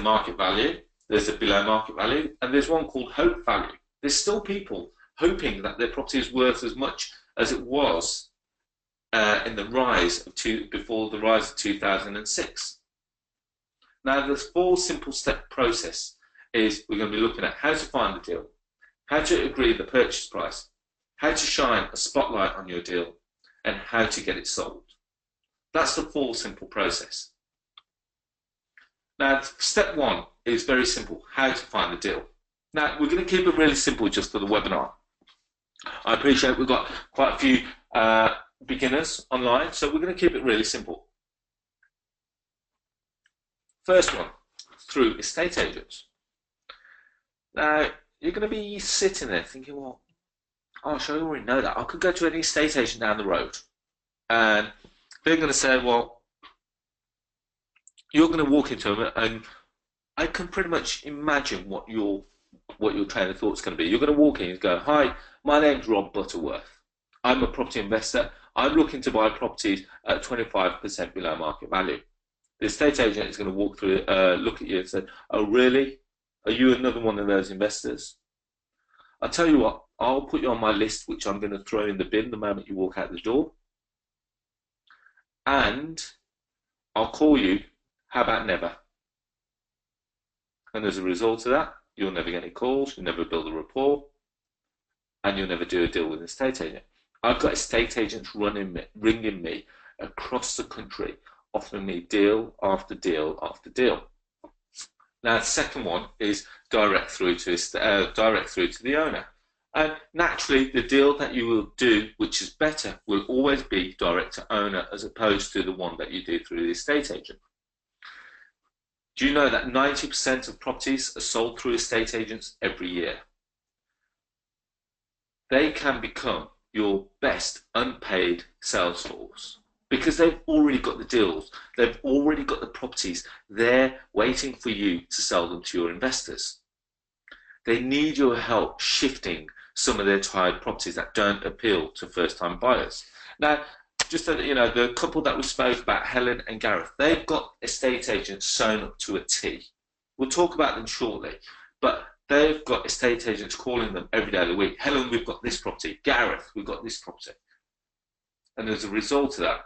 market value, there's the below market value, and there's one called hope value. There's still people hoping that their property is worth as much as it was in the rise of before the rise of 2006. Now, the four simple step process is we're going to be looking at how to find the deal, how to agree the purchase price, how to shine a spotlight on your deal, and how to get it sold. That's the four simple process. Now, step one is very simple, how to find the deal. Now, we're going to keep it really simple just for the webinar. I appreciate we've got quite a few beginners online, so we're going to keep it really simple. First one, through estate agents. Now, you're going to be sitting there thinking, well, I already know that. I could go to any estate agent down the road, and they're going to say, well, you're going to walk into them, and I can pretty much imagine what your train of thought is going to be. You're going to walk in and go, hi, my name's Rob Butterworth. I'm a property investor. I'm looking to buy properties at 25% below market value. The estate agent is going to walk through, look at you and say, oh, really? Are you another one of those investors? I'll tell you what, I'll put you on my list, which I'm going to throw in the bin the moment you walk out the door. And I'll call you, how about never? And as a result of that, you'll never get any calls, you'll never build a rapport, and you'll never do a deal with an estate agent. I've got estate agents ringing me across the country, offering me deal after deal after deal. Now, the second one is direct through to the owner. And naturally, the deal that you will do, which is better, will always be direct to owner as opposed to the one that you do through the estate agent. Do you know that 90% of properties are sold through estate agents every year? They can become your best unpaid sales force because they've already got the deals, they've already got the properties there waiting for you to sell them to your investors. They need your help shifting some of their tired properties that don't appeal to first-time buyers. Now, just that, you know, the couple that we spoke about, Helen and Gareth, they've got estate agents sewn up to a T. We'll talk about them shortly, but they've got estate agents calling them every day of the week. Helen, we've got this property. Gareth, we've got this property. And as a result of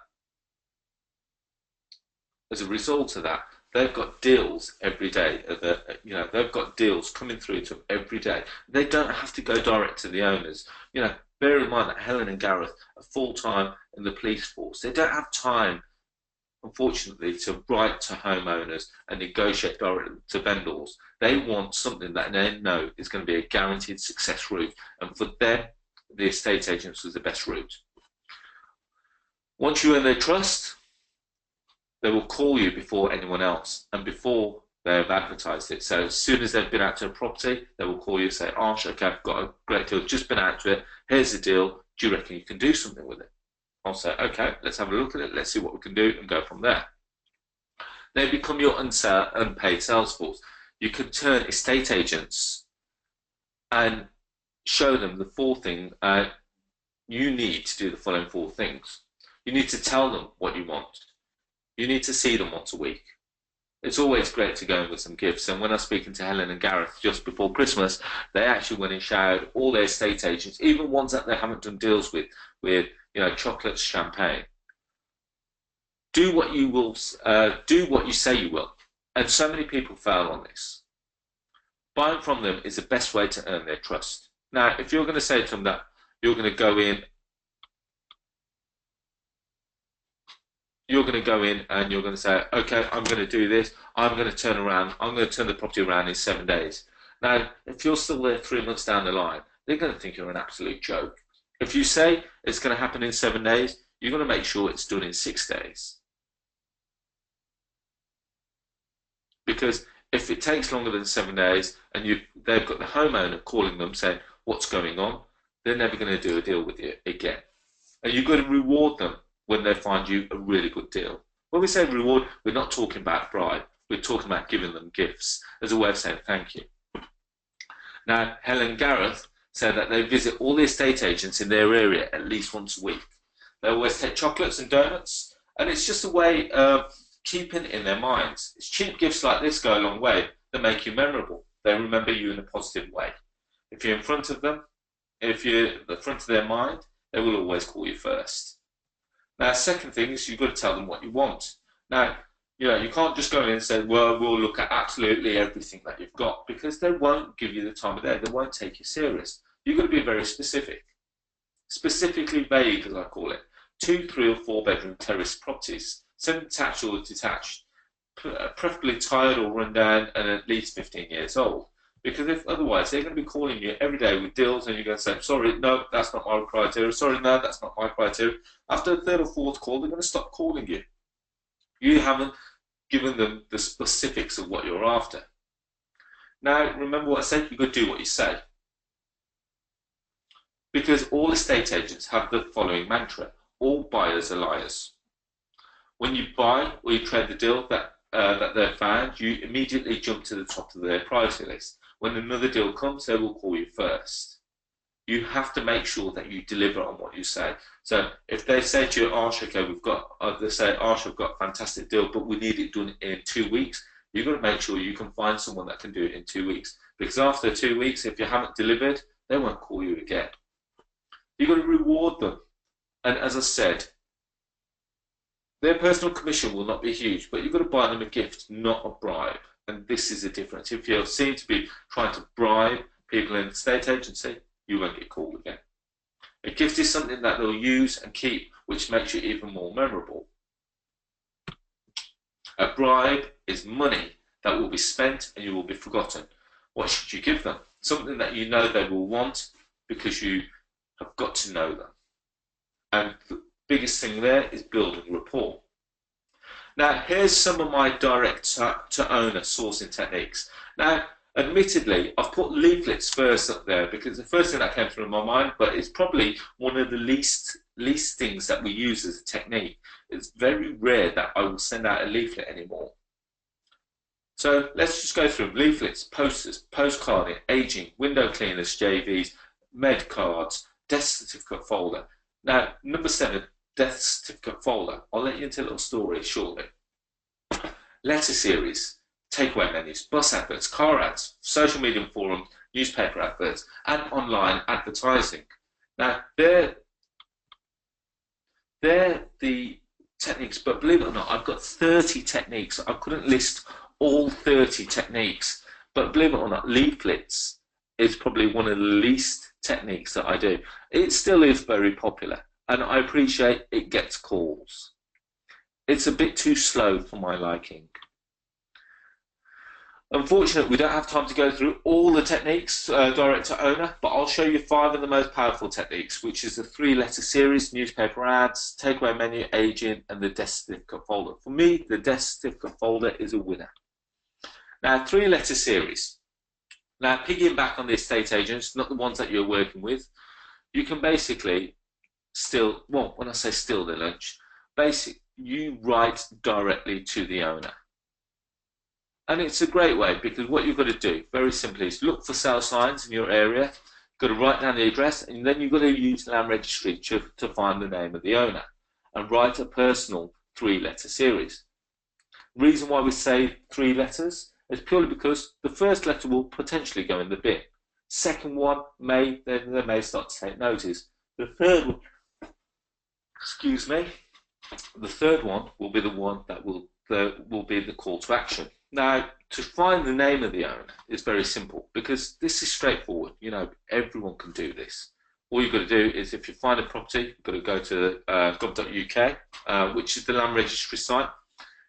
that, they've got deals every day. You know, they've got deals coming through to them every day. They don't have to go direct to the owners. You know, bear in mind that Helen and Gareth are full-time in the police force. They don't have time, unfortunately, to write to homeowners and negotiate directly to vendors. They want something that they know is going to be a guaranteed success route. And for them, the estate agents was the best route. Once you earn their trust, they will call you before anyone else and before they have advertised it. So as soon as they've been out to a property, they will call you and say, Arsh, okay, I've got a great deal, just been out to it, here's the deal, do you reckon you can do something with it? I'll say, okay, let's have a look at it, let's see what we can do and go from there. They become your unpaid sales force. You can turn estate agents and show them the four things you need to do the following four things. You need to tell them what you want. You need to see them once a week. It's always great to go in with some gifts. And when I was speaking to Helen and Gareth just before Christmas, they actually went and showered all their estate agents, even ones that they haven't done deals with you know, chocolates, champagne. Do what you will. Do what you say you will. And so many people fail on this. Buying from them is the best way to earn their trust. Now, if you're going to say to them that you're going to go in and you're going to say, okay, I'm going to do this, I'm going to turn the property around in 7 days. Now, if you're still there 3 months down the line, they're going to think you're an absolute joke. If you say it's going to happen in 7 days, you're going to make sure it's done in 6 days. Because if it takes longer than 7 days and they've got the homeowner calling them saying, what's going on, they're never going to do a deal with you again. And you've got to reward them when they find you a really good deal. When we say reward, we're not talking about bribe. We're talking about giving them gifts as a way of saying thank you. Now, Helen and Gareth said that they visit all the estate agents in their area at least once a week. They always take chocolates and donuts, and it's just a way of keeping it in their minds. It's cheap gifts like this go a long way. They make you memorable. They remember you in a positive way. If you're in front of them, if you're in the front of their mind, they will always call you first. Now, second thing is you've got to tell them what you want. Now, you know, you can't just go in and say, well, we'll look at absolutely everything that you've got, because they won't give you the time of day. They won't take you serious. You've got to be very specific. Specifically vague, as I call it. 2, 3 or 4 bedroom terrace properties, semi-detached or detached, preferably tired or run down and at least 15 years old. Because if otherwise, they're going to be calling you every day with deals and you're going to say, sorry, no, that's not my criteria. Sorry, no, that's not my criteria. After the third or fourth call, they're going to stop calling you. You haven't given them the specifics of what you're after. Now, remember what I said, you've got to do what you say. Because all estate agents have the following mantra: all buyers are liars. When you buy or you trade the deal that they've found, you immediately jump to the top of their priority list. When another deal comes, they will call you first. You have to make sure that you deliver on what you say. So if they say to you, Arsh, okay, they say, Arsh, I've got a fantastic deal, but we need it done in 2 weeks, you've got to make sure you can find someone that can do it in 2 weeks. Because after 2 weeks, if you haven't delivered, they won't call you again. You've got to reward them. And as I said, their personal commission will not be huge, but you've got to buy them a gift, not a bribe. And this is the difference. If you seem to be trying to bribe people in the estate agency, you won't get called again. A gift is something that they'll use and keep, which makes you even more memorable. A bribe is money that will be spent and you will be forgotten. What should you give them? Something that you know they will want, because you have got to know them. And the biggest thing there is building rapport. Now, here's some of my direct to owner sourcing techniques. Now, admittedly, I've put leaflets first up there because the first thing that came through my mind, but it's probably one of the least things that we use as a technique. It's very rare that I will send out a leaflet anymore. So let's just go through them. Leaflets, posters, postcarding, aging, window cleaners, JVs, med cards, death certificate folder. Now, number 7, death certificate folder. I'll let you into a little story shortly. Letter series, takeaway menus, bus adverts, car ads, social media forums, newspaper adverts, and online advertising. Now, they're the techniques, but believe it or not, I've got 30 techniques. I couldn't list all 30 techniques, but believe it or not, leaflets is probably one of the least techniques that I do. It still is very popular, and I appreciate it gets calls. It's a bit too slow for my liking. Unfortunately, we don't have time to go through all the techniques direct to owner, but I'll show you 5 of the most powerful techniques, which is the 3-letter series, newspaper ads, takeaway menu, agent, and the death certificate folder. For me, the death certificate folder is a winner. Now, 3-letter series. Now, piggyback on the estate agents, not the ones that you're working with, you can basically steal, well, when I say steal their lunch, you write directly to the owner. And it's a great way, because what you've got to do, very simply, is look for sale signs in your area. You've got to write down the address, and then you've got to use land registry to find the name of the owner and write a personal 3-letter series. The reason why we say 3 letters is purely because the first letter will potentially go in the bin. Second one they may start to take notice. The third one, excuse me, the third one will be the one that will be the call to action. Now, to find the name of the owner is very simple, because this is straightforward. You know, everyone can do this. All you've got to do is, if you find a property, you've got to go to gov.uk, which is the land registry site.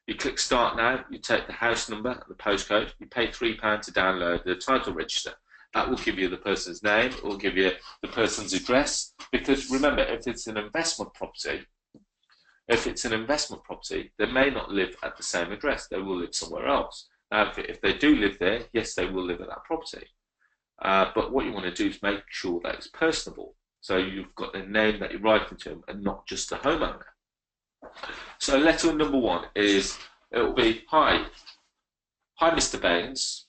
You click Start Now, you take the house number and the postcode, you pay £3 to download the title register. That will give you the person's name, it will give you the person's address, because remember, if it's an investment property, they may not live at the same address, they will live somewhere else. Now, if they do live there, yes, they will live at that property. But what you want to do is make sure that it's personable. So you've got the name that you're writing to them and not just the homeowner. So letter number 1 is, it will be, Hi Mr. Baines.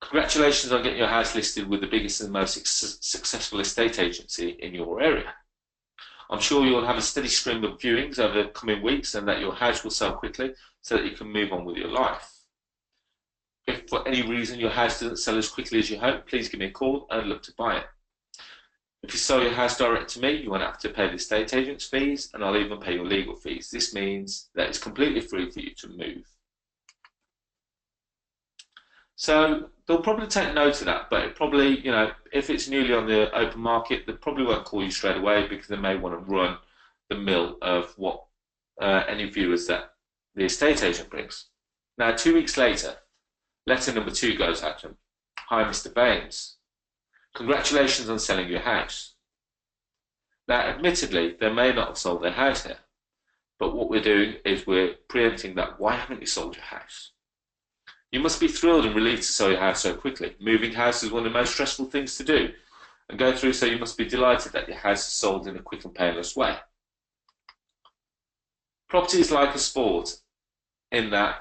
Congratulations on getting your house listed with the biggest and most successful estate agency in your area. I'm sure you'll have a steady stream of viewings over the coming weeks, and that your house will sell quickly so that you can move on with your life. If for any reason your house doesn't sell as quickly as you hope, please give me a call and look to buy it. If you sell your house direct to me, you won't have to pay the estate agent's fees, and I'll even pay your legal fees. This means that it's completely free for you to move. So they'll probably take note of that, but it probably, you know, if it's newly on the open market, they probably won't call you straight away, because they may want to run the mill of what any viewers that the estate agent brings. Now, 2 weeks later, letter number 2 goes out to them. Hi, Mr. Baines. Congratulations on selling your house. Now, admittedly, they may not have sold their house here, but what we're doing is we're preempting that. Why haven't you sold your house? You must be thrilled and relieved to sell your house so quickly. Moving house is one of the most stressful things to do and go through, so you must be delighted that your house is sold in a quick and painless way. Property is like a sport, in that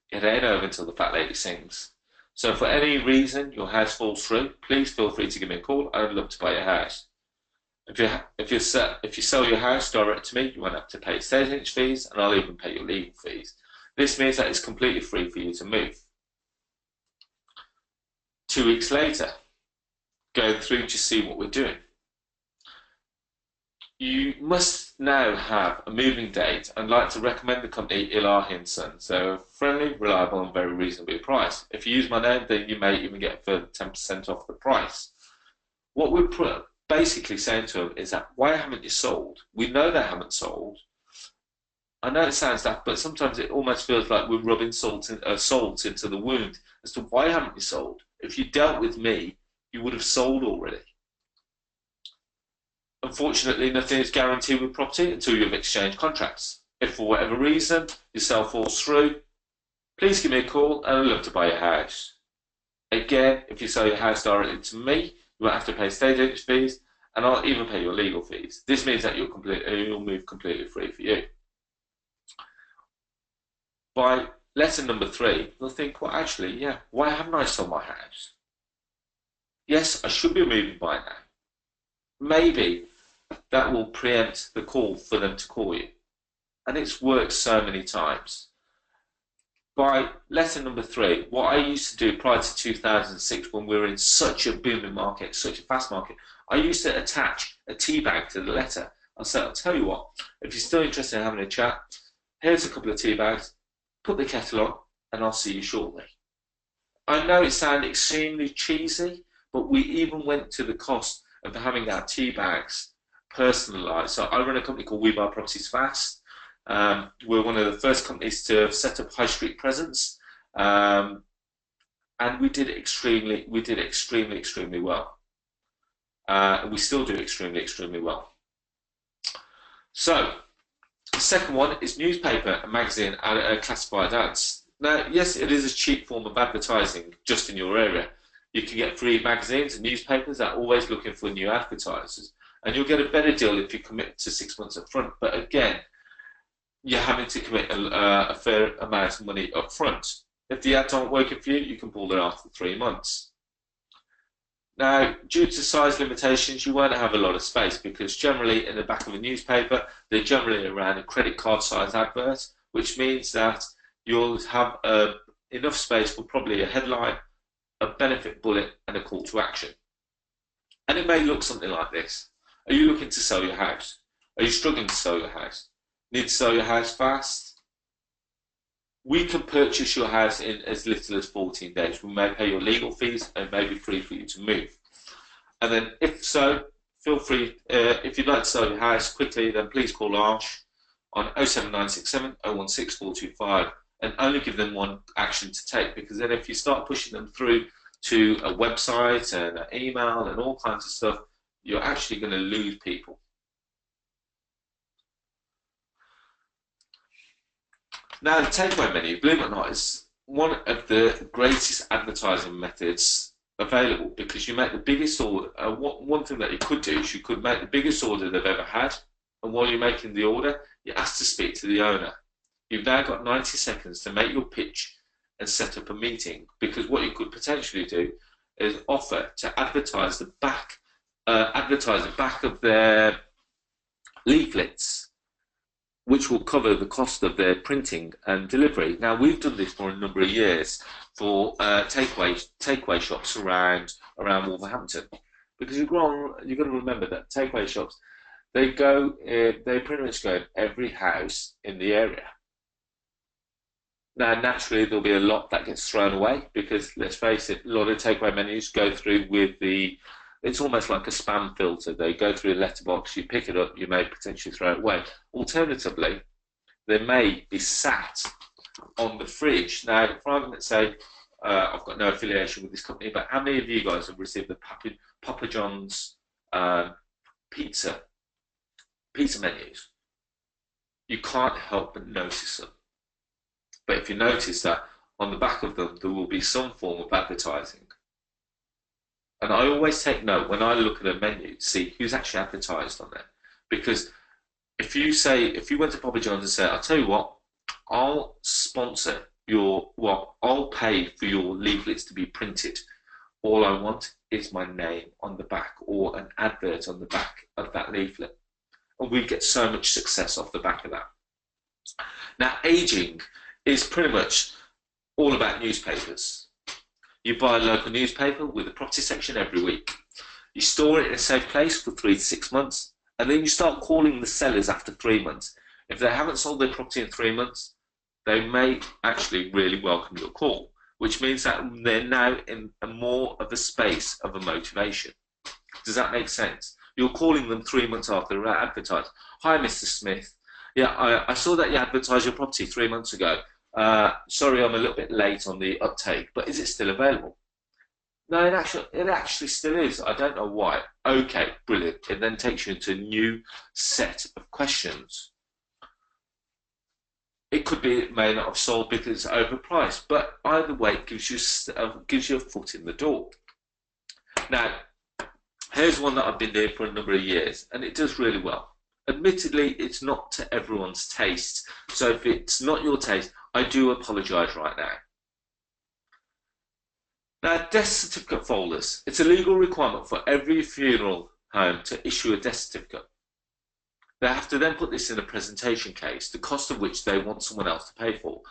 it ain't over until the fat lady sings. So for any reason your house falls through, please feel free to give me a call. I'd love to buy your house. If you sell your house direct to me, you won't have to pay estate agent fees, and I'll even pay your legal fees. This means that it's completely free for you to move. 2 weeks later, going through to see what we're doing. You must now have a moving date, and like to recommend the company Ellahi & Sons. They're friendly, reliable, and very reasonably priced. If you use my name, then you may even get a further 10% off the price. What we're basically saying to them is that, why haven't you sold? We know they haven't sold. I know it sounds daft, but sometimes it almost feels like we're rubbing salt into the wound as to why haven't you sold? If you dealt with me, you would have sold already. Unfortunately, nothing is guaranteed with property until you've exchanged contracts. If for whatever reason your sale falls through, please give me a call and I'd love to buy your house. Again, if you sell your house directly to me, you won't have to pay estate agent fees, and I'll even pay your legal fees. This means that you'll move completely free for you. By letter number 3, you'll think, well, actually, yeah, why haven't I sold my house? Yes, I should be moving by now. Maybe that will preempt the call for them to call you. And it's worked so many times. By letter number 3, what I used to do prior to 2006, when we were in such a booming market, such a fast market, I used to attach a tea bag to the letter. I'll say, I'll tell you what, if you're still interested in having a chat, here's a couple of tea bags, put the kettle on, and I'll see you shortly. I know it sounds extremely cheesy, but we even went to the cost of having our tea bags personalised. So I run a company called We Buy Properties Fast. We're one of the first companies to set up high street presence, and we did extremely well. We still do extremely well. So, the second one is newspaper, and magazine, and classified ads. Now, yes, it is a cheap form of advertising just in your area. You can get free magazines and newspapers that are always looking for new advertisers, and you'll get a better deal if you commit to 6 months up front. But again, you're having to commit a fair amount of money up front. If the ads aren't working for you, you can pull it after 3 months. Now, due to size limitations, you won't have a lot of space, because generally in the back of a newspaper, they're generally around a credit card size advert, which means that you'll have enough space for probably a headline, a benefit bullet, and a call to action. And it may look something like this. Are you looking to sell your house? Are you struggling to sell your house? Need to sell your house fast? We can purchase your house in as little as 14 days. We may pay your legal fees and may be free for you to move. And then if so, feel free, if you'd like to sell your house quickly, then please call Arsh on 07967 016 425 and only give them one action to take, because then if you start pushing them through to a website and an email and all kinds of stuff, you're actually going to lose people. Now, the takeaway menu, believe it or not, is one of the greatest advertising methods available, because you make the biggest order. One thing that you could do is you could make the biggest order they've ever had, and while you're making the order, you ask to speak to the owner. You've now got 90 seconds to make your pitch and set up a meeting, because what you could potentially do is offer to advertise the back of their leaflets, which will cover the cost of their printing and delivery. Now, we've done this for a number of years for takeaway shops around Wolverhampton, because you've got to remember that takeaway shops, they pretty much go in every house in the area. Now, naturally, there'll be a lot that gets thrown away, because let's face it, a lot of takeaway menus go through with it's almost like a spam filter. They go through a letterbox, you pick it up, you may potentially throw it away. Alternatively, they may be sat on the fridge. Now, for argument's sake, I've got no affiliation with this company, but how many of you guys have received the Papa John's pizza menus? You can't help but notice them. But if you notice that on the back of them, there will be some form of advertising. And I always take note when I look at a menu to see who's actually advertised on there. Because if you went to Papa John's and said, I'll tell you what, I'll sponsor I'll pay for your leaflets to be printed. All I want is my name on the back, or an advert on the back of that leaflet. And we get so much success off the back of that. Now, aging is pretty much all about newspapers. You buy a local newspaper with a property section every week. You store it in a safe place for 3 to 6 months, and then you start calling the sellers after 3 months. If they haven't sold their property in 3 months, they may actually really welcome your call, which means that they're now in more of a space of a motivation. Does that make sense? You're calling them 3 months after they're advertised. Hi, Mr. Smith. Yeah, I saw that you advertised your property 3 months ago. Sorry, I'm a little bit late on the uptake, but is it still available? No, it actually still is. I don't know why. Okay, brilliant. It then takes you into a new set of questions. It could be it may not have sold because it's overpriced, but either way, it gives you a foot in the door. Now, here's one that I've been doing for a number of years, and it does really well. Admittedly, it's not to everyone's taste, so if it's not your taste, I do apologise right now. Now, death certificate folders. It's a legal requirement for every funeral home to issue a death certificate. They have to then put this in a presentation case, the cost of which they want someone else to pay for.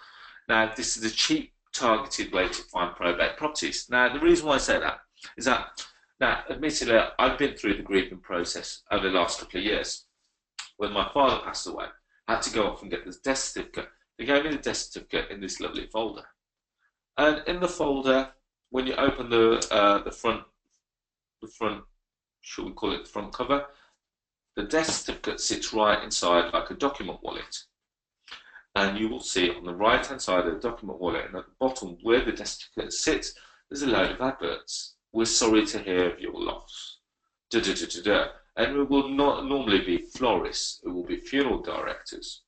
Now, this is a cheap, targeted way to find probate properties. Now, the reason why I say that is that, now, admittedly, I've been through the grieving process over the last couple of years. When my father passed away, I had to go off and get this death certificate. They gave me the death certificate in this lovely folder. And in the folder, when you open the front, shall we call it the front cover, the death certificate sits right inside like a document wallet. And you will see on the right hand side of the document wallet and at the bottom where the death certificate sits, there's a load of adverts. We're sorry to hear of your loss. Da, da, da, da, da. And it will not normally be florists, it will be funeral directors.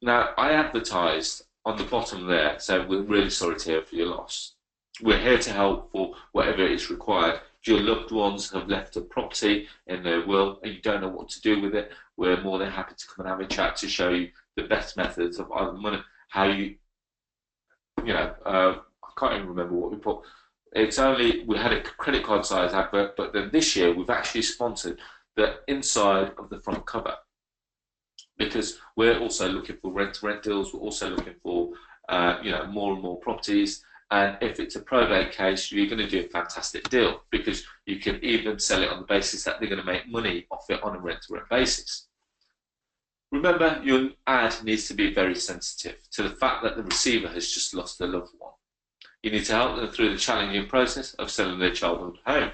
Now, I advertised on the bottom there, saying we're really sorry to hear for your loss. We're here to help for whatever is required. If your loved ones have left a property in their will and you don't know what to do with it, we're more than happy to come and have a chat to show you the best methods of either money, how you I can't even remember what we put. It's only, we had a credit card size advert, but then this year we've actually sponsored the inside of the front cover, because we're also looking for rent deals. We're also looking for more and more properties. And if it's a probate case, you're going to do a fantastic deal, because you can even sell it on the basis that they're going to make money off it on a rent-to-rent basis. Remember, your ad needs to be very sensitive to the fact that the receiver has just lost their loved one. You need to help them through the challenging process of selling their childhood home.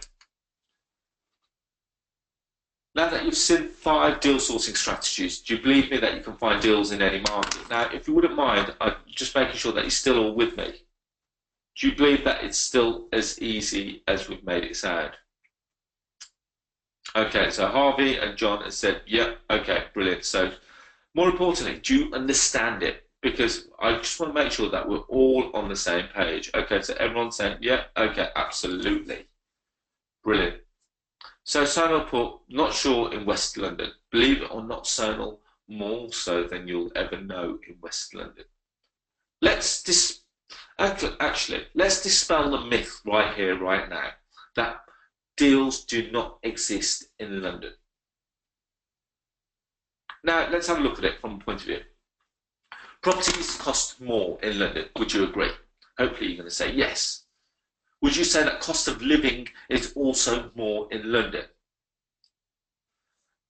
Now that you've seen 5 deal sourcing strategies, do you believe me that you can find deals in any market? Now, if you wouldn't mind, I'm just making sure that you're still all with me. Do you believe that it's still as easy as we've made it sound? Okay, so Harvey and John have said, yeah, okay, brilliant. So, more importantly, do you understand it? Because I just want to make sure that we're all on the same page. Okay, so everyone's saying, yeah, okay, absolutely. Brilliant. So Sonal put, not sure in West London. Believe it or not, Sonal, more so than you'll ever know in West London. Let's dispel the myth right here, right now, that deals do not exist in London. Now, let's have a look at it from a point of view. Properties cost more in London, would you agree? Hopefully you're going to say yes. Would you say that cost of living is also more in London?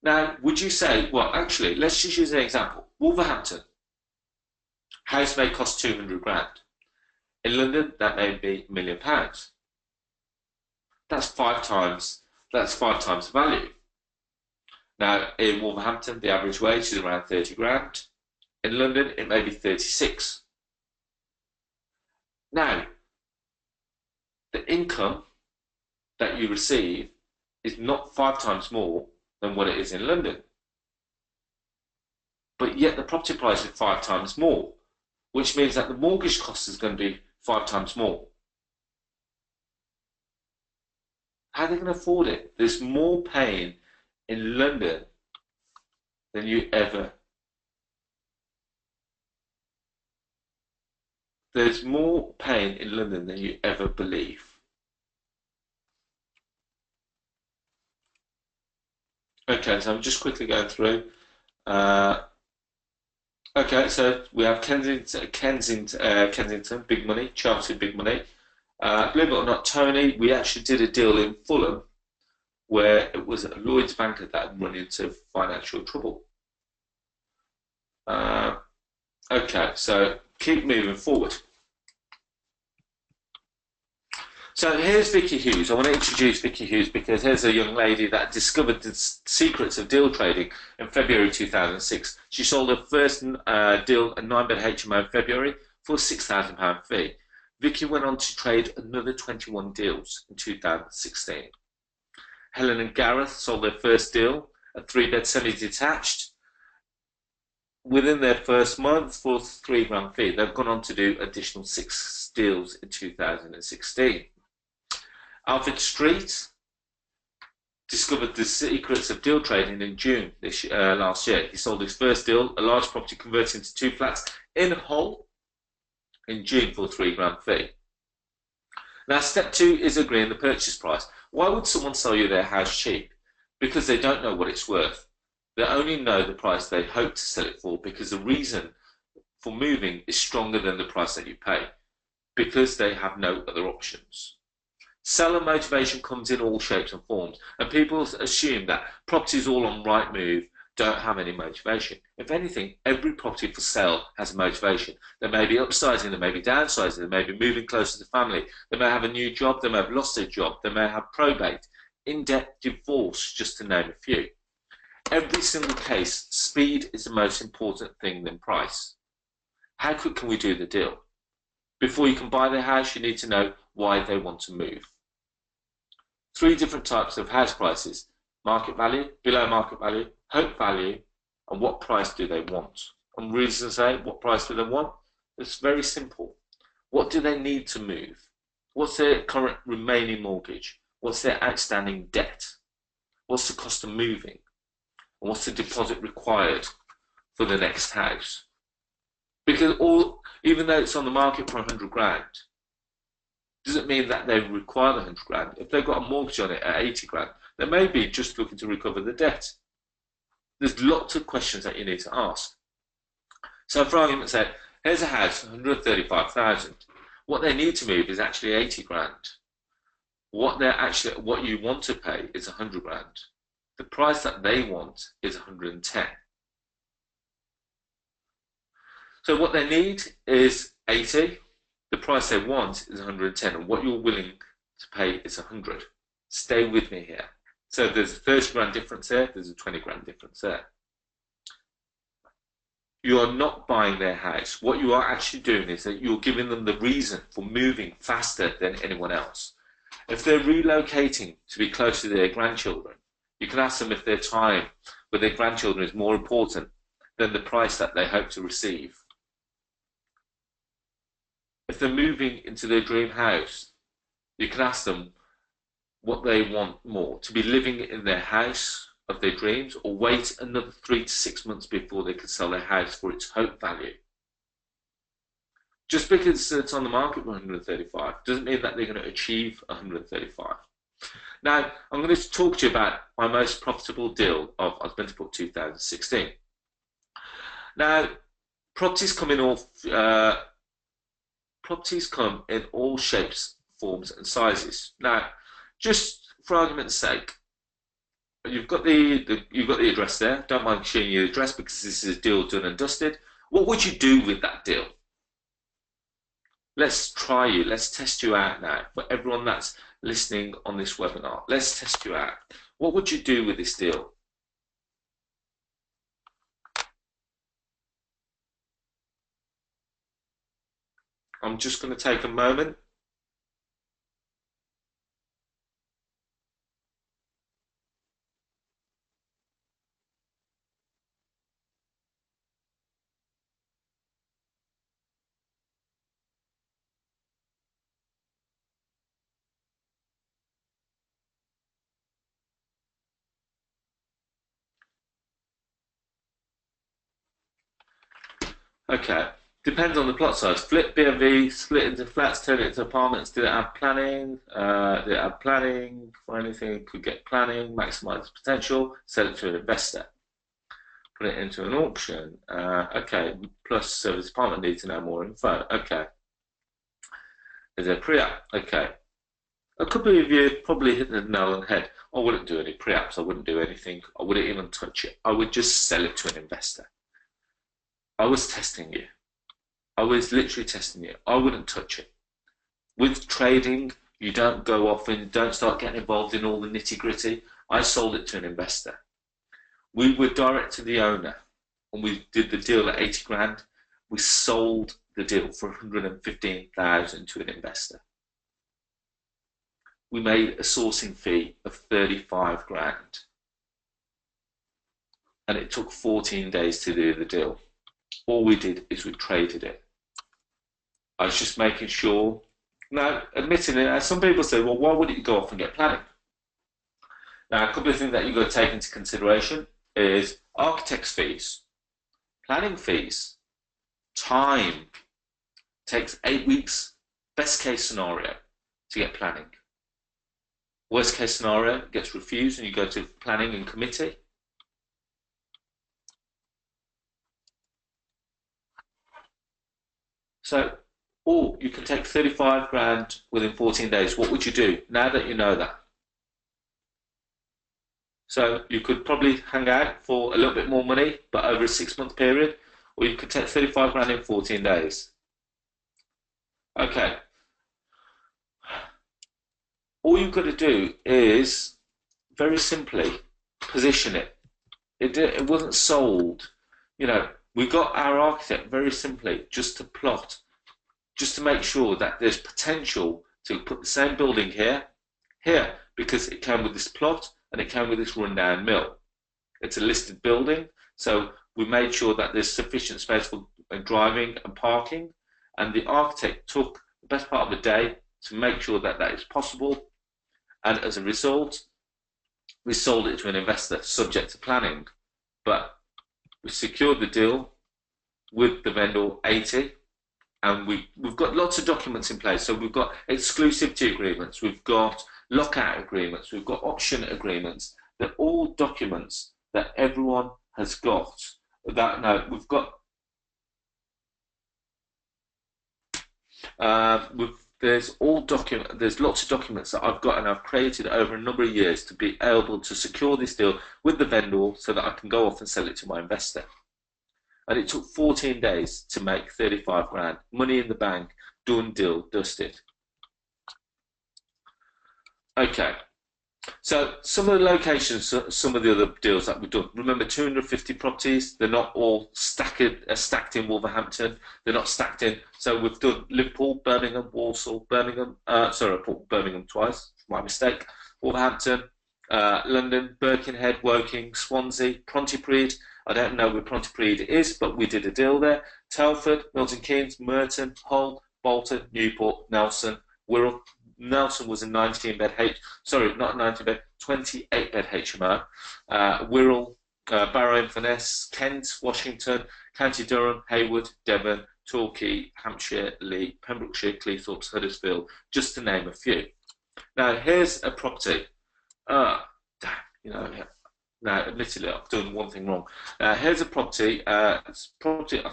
Now, would you say, well, actually, let's just use an example. Wolverhampton, house may cost 200 grand. In London, that may be £1 million. That's five times the value. Now, in Wolverhampton, the average wage is around 30 grand. In London, it may be 36. Now, the income that you receive is not 5 times more than what it is in London. But yet the property price is 5 times more, which means that the mortgage cost is going to be 5 times more. How are they going to afford it? There's more pain in London than you ever. There's more pain in London than you ever believe. Okay, so I'm just quickly going through. Okay, so we have Kensington, big money, Chelsea, big money. Believe it or not, Tony, we actually did a deal in Fulham where it was a Lloyd's banker that had run into financial trouble. Okay, so keep moving forward. So here's Vicky Hughes. I want to introduce Vicky Hughes because here's a young lady that discovered the secrets of deal trading in February 2006. She sold her first deal, a 9-bed HMO in February for a £6,000 fee. Vicky went on to trade another 21 deals in 2016. Helen and Gareth sold their first deal, a 3-bed semi-detached, within their first month for a £3 grand fee. They've gone on to do additional 6 deals in 2016. Alfred Street discovered the secrets of deal trading in June last year. He sold his first deal, a large property converted into 2 flats in Hull, in June for a £3 grand fee. Now, step 2 is agreeing the purchase price. Why would someone sell you their house cheap? Because they don't know what it's worth. They only know the price they hope to sell it for, because the reason for moving is stronger than the price that you pay, because they have no other options. Seller motivation comes in all shapes and forms, and people assume that properties all on Rightmove don't have any motivation. If anything, every property for sale has a motivation. They may be upsizing, they may be downsizing, they may be moving closer to family, they may have a new job, they may have lost their job, they may have probate, in-depth divorce, just to name a few. Every single case, speed is the most important thing than price. How quick can we do the deal? Before you can buy their house, you need to know why they want to move. 3 different types of house prices: market value, below market value, hope value, and what price do they want. And reasons say, what price do they want? It's very simple. What do they need to move? What's their current remaining mortgage? What's their outstanding debt? What's the cost of moving? And what's the deposit required for the next house? Because even though it's on the market for 100 grand, doesn't mean that they require the 100 grand. If they've got a mortgage on it at 80 grand, they may be just looking to recover the debt. There's lots of questions that you need to ask. So for argument's sake, here's a house, 135,000. What they need to move is actually 80 grand. What you want to pay is 100 grand. The price that they want is 110. So what they need is 80. The price they want is 110, and what you're willing to pay is 100. Stay with me here. So there's a 30 grand difference there, there's a 20 grand difference there. You are not buying their house. What you are actually doing is that you're giving them the reason for moving faster than anyone else. If they're relocating to be close to their grandchildren, you can ask them if their time with their grandchildren is more important than the price that they hope to receive. If they're moving into their dream house, you can ask them what they want more, to be living in their house of their dreams, or wait another 3 to 6 months before they can sell their house for its hope value. Just because it's on the market for 135 doesn't mean that they're going to achieve 135. Now, I'm going to talk to you about my most profitable deal of, I was meant to put 2016. Now, properties come in all shapes, forms and sizes. Now, just for argument's sake, you've got the address there. Don't mind showing you the address because this is a deal done and dusted. What would you do with that deal? Let's try you. Let's test you out now. For everyone that's listening on this webinar, let's test you out. What would you do with this deal? I'm just going to take a moment. Okay, depends on the plot size. Flip B&B, split into flats, turn it into apartments. Did it have planning? Did it have planning for anything? Could get planning, maximise potential, sell it to an investor. Put it into an auction. Okay, plus service department needs to know more info. Okay. Is there pre-app? Okay. A couple of you probably hit the nail on the head. I wouldn't do any pre-apps. I wouldn't do anything. I wouldn't even touch it. I would just sell it to an investor. I was testing you. I was literally testing you. I wouldn't touch it. With trading, you don't go off and don't start getting involved in all the nitty-gritty. I sold it to an investor. We were direct to the owner, and we did the deal at 80 grand. We sold the deal for 115,000 to an investor. We made a sourcing fee of 35 grand. And it took 14 days to do the deal. All we did is we traded it. I was just making sure. Now, admittedly, some people say, well, why wouldn't you go off and get planning? Now, a couple of things that you've got to take into consideration is architect's fees, planning fees, time. Takes 8 weeks, best case scenario, to get planning. Worst case scenario, it gets refused and you go to planning and committee. So, or you can take 35 grand within 14 days. What would you do now that you know that? So you could probably hang out for a little bit more money, but over a 6-month period, or you could take 35 grand in 14 days. Okay. All you've got to do is, very simply, position it. It wasn't sold. You know, we got our architect very simply just to plot, just to make sure that there's potential to put the same building here, because it came with this plot and it came with this rundown mill. It's a listed building, so we made sure that there's sufficient space for driving and parking, and the architect took the best part of the day to make sure that that is possible, and as a result, we sold it to an investor subject to planning, but we secured the deal with the vendor 80, and we've got lots of documents in place. So we've got exclusivity agreements, we've got lockout agreements, we've got option agreements. They're all documents that everyone has got. We've got there's lots of documents that I've got and I've created over a number of years to be able to secure this deal with the vendor so that I can go off and sell it to my investor. And it took 14 days to make 35 grand, money in the bank, done deal, dusted. Okay, so some of the locations, some of the other deals that we've done. Remember, 250 properties. They're not all stacked in Wolverhampton. They're not stacked in. So we've done Liverpool, Birmingham, Walsall, Birmingham. Sorry, I put Birmingham twice. My mistake. Wolverhampton, London, Birkenhead, Woking, Swansea, Pontypridd. I don't know where Pontypridd is, but we did a deal there. Telford, Milton Keynes, Merton, Hull, Bolton, Newport, Nelson, Wirral. Nelson was a 19-bed 28-bed HMO. Wirral, Barrow-in-Furness, Kent, Washington, County Durham, Haywood, Devon, Torquay, Hampshire, Lee, Pembrokeshire, Cleethorpes, Huddersfield, just to name a few. Now, here's a property. Now, admittedly, I've done one thing wrong. Here's a property. It's property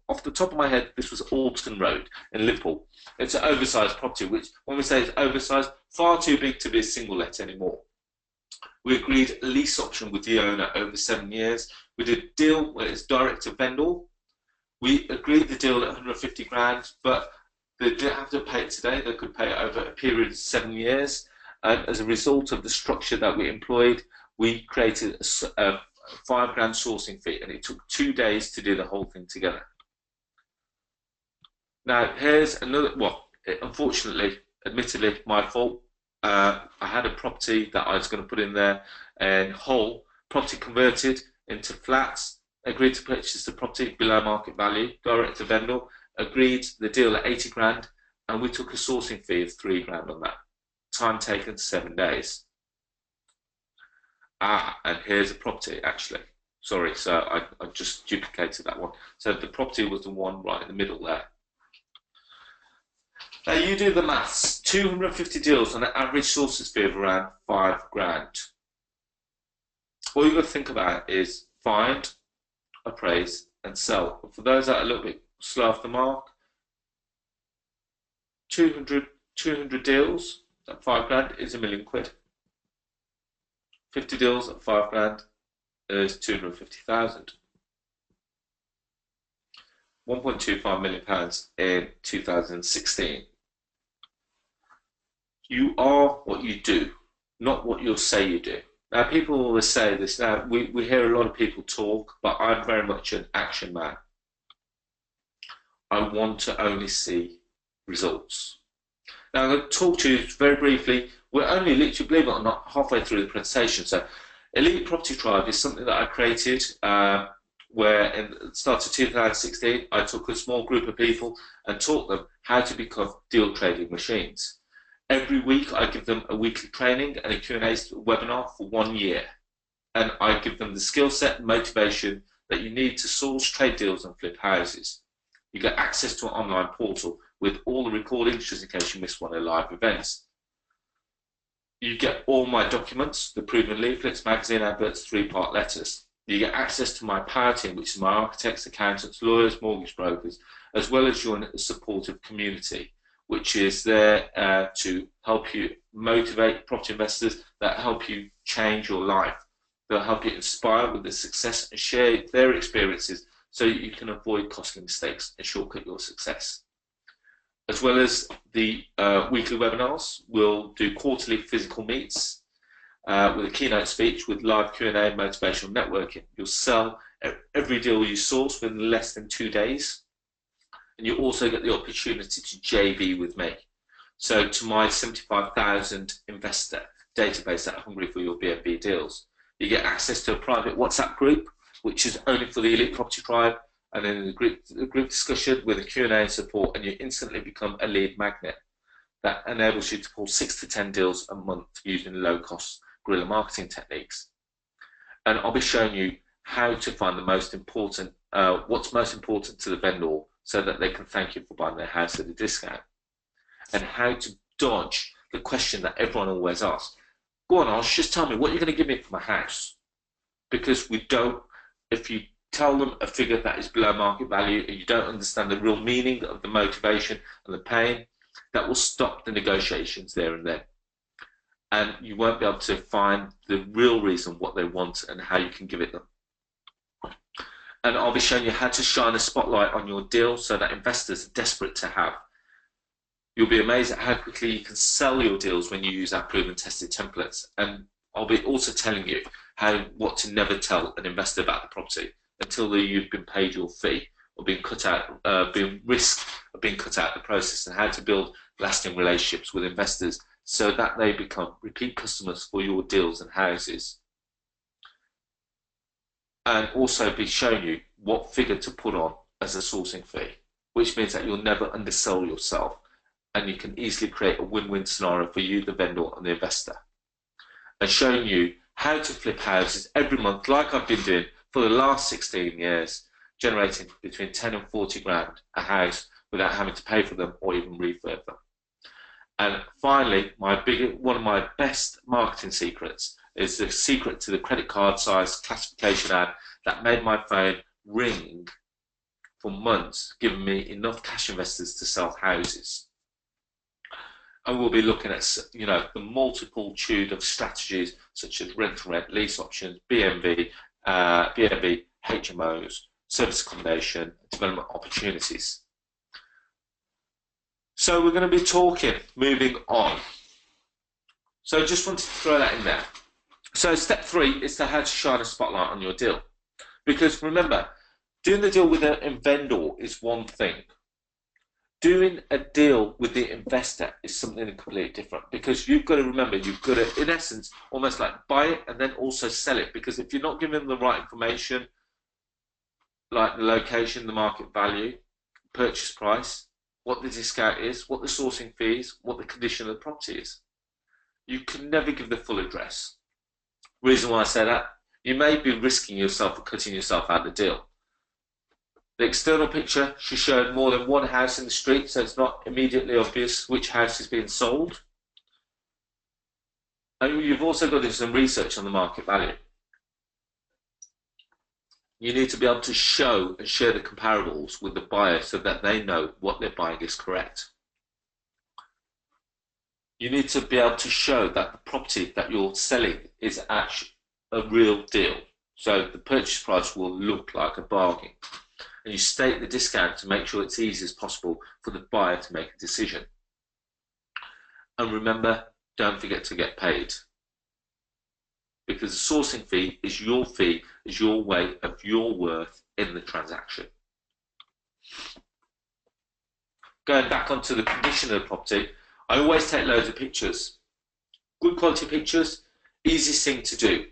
off the top of my head. This was Alton Road in Liverpool. It's an oversized property, which, when we say it's oversized, far too big to be a single let anymore. We agreed a lease option with the owner over 7 years. We did a deal where it's direct to vendor. We agreed the deal at 150 grand, but they didn't have to pay it today. They could pay it over a period of 7 years. And as a result of the structure that we employed, we created a 5 grand sourcing fee, and it took 2 days to do the whole thing together. Now, here's another, unfortunately, admittedly, my fault. I had a property that I was going to put in there, and Hull, property converted into flats, agreed to purchase the property below market value, direct to vendor, agreed the deal at 80 grand, and we took a sourcing fee of 3 grand on that. Time taken 7 days. And here's a property, actually. Sorry, so I just duplicated that one. So the property was the one right in the middle there. Now you do the maths. 250 deals on an average sources fee of around 5 grand. All you've got to think about is find, appraise, and sell. But for those that are a little bit slow off the mark, 200 deals at 5 grand is £1 million. 50 deals at 5 grand is 250,000. £1.25 million in 2016. You are what you do, not what you'll say you do. Now, people always say this. Now, we hear a lot of people talk, but I'm very much an action man. I want to only see results. Now, I'm going to talk to you very briefly. We're only literally, believe it or not, halfway through the presentation. So, Elite Property Tribe is something that I created where in the start of 2016, I took a small group of people and taught them how to become deal trading machines. Every week, I give them a weekly training and a Q&A webinar for 1 year. And I give them the skill set and motivation that you need to source, trade deals and flip houses. You get access to an online portal with all the recordings just in case you miss one of the live events. You get all my documents, the proven leaflets, magazine adverts, 3-part letters. You get access to my power team, which is my architects, accountants, lawyers, mortgage brokers, as well as your supportive community, which is there to help you motivate property investors, that help you change your life. They'll help you inspire with the success and share their experiences so you can avoid costly mistakes and shortcut your success. As well as the weekly webinars, we'll do quarterly physical meets with a keynote speech with live Q&A and motivational networking. You'll sell every deal you source within less than 2 days. And you also get the opportunity to JV with me. So to my 75,000 investor database that are hungry for your BNB deals, you get access to a private WhatsApp group, which is only for the Elite Property Tribe, and then the group discussion with a Q&A and support, and you instantly become a lead magnet that enables you to pull 6 to 10 deals a month using low-cost guerrilla marketing techniques. And I'll be showing you how to find the most important, what's most important to the vendor, so that they can thank you for buying their house at a discount, and how to dodge the question that everyone always asks. Go on, Arsh, just tell me what you're going to give me for my house. Because we don't, if you tell them a figure that is below market value and you don't understand the real meaning of the motivation and the pain, that will stop the negotiations there and then. And you won't be able to find the real reason what they want and how you can give it them. And I'll be showing you how to shine a spotlight on your deal so that investors are desperate to have. You'll be amazed at how quickly you can sell your deals when you use our proven tested templates. And I'll be also telling you what to never tell an investor about the property until you've been paid your fee or been cut out, being risk of being cut out of the process, and how to build lasting relationships with investors so that they become repeat customers for your deals and houses. And also be showing you what figure to put on as a sourcing fee, which means that you'll never undersell yourself, and you can easily create a win-win scenario for you, the vendor, and the investor. And showing you how to flip houses every month, like I've been doing for the last 16 years, generating between 10 and 40 grand a house without having to pay for them or even refurb them. And finally, one of my best marketing secrets is the secret to the credit card size classification ad that made my phone ring for months, giving me enough cash investors to sell houses. And we'll be looking at, the multitude of strategies such as rent-to-rent, lease options, BNB, HMOs, service accommodation, development opportunities. So we're going to be moving on. So just wanted to throw that in there. So step 3 is how to shine a spotlight on your deal. Because remember, doing the deal with a vendor is one thing. Doing a deal with the investor is something completely different, because you've got to remember, you've got to, in essence, almost like buy it and then also sell it. Because if you're not giving them the right information, like the location, the market value, purchase price, what the discount is, what the sourcing fee is, what the condition of the property is, you can never give the full address. Reason why I say that, you may be risking yourself or cutting yourself out of the deal. The external picture should show more than one house in the street, so it's not immediately obvious which house is being sold. And you've also got to do some research on the market value. You need to be able to show and share the comparables with the buyer so that they know what they're buying is correct. You need to be able to show that the property that you're selling is actually a real deal. So the purchase price will look like a bargain. And you state the discount to make sure it's easy as possible for the buyer to make a decision. And remember, don't forget to get paid. Because the sourcing fee, is your way of your worth in the transaction. Going back onto the condition of the property, I always take loads of pictures. Good quality pictures, easiest thing to do.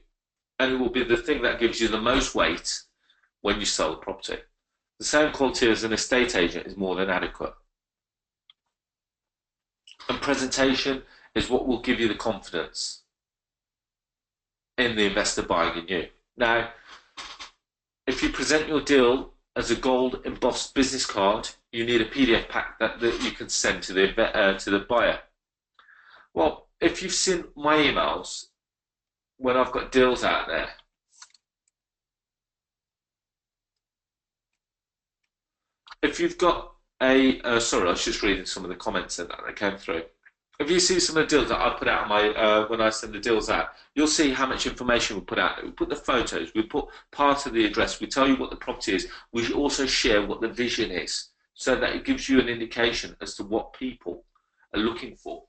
And it will be the thing that gives you the most weight when you sell the property. The same quality as an estate agent is more than adequate. And presentation is what will give you the confidence in the investor buying in you. Now, if you present your deal as a gold embossed business card, you need a PDF pack that you can send to the buyer. Well, if you've seen my emails when I've got deals out there, If you've got a, sorry, I was just reading some of the comments that came through. If you see some of the deals that I put out on my when I send the deals out, you'll see how much information we put out. We put the photos, we put part of the address, we tell you what the property is. We also share what the vision is, so that it gives you an indication as to what people are looking for.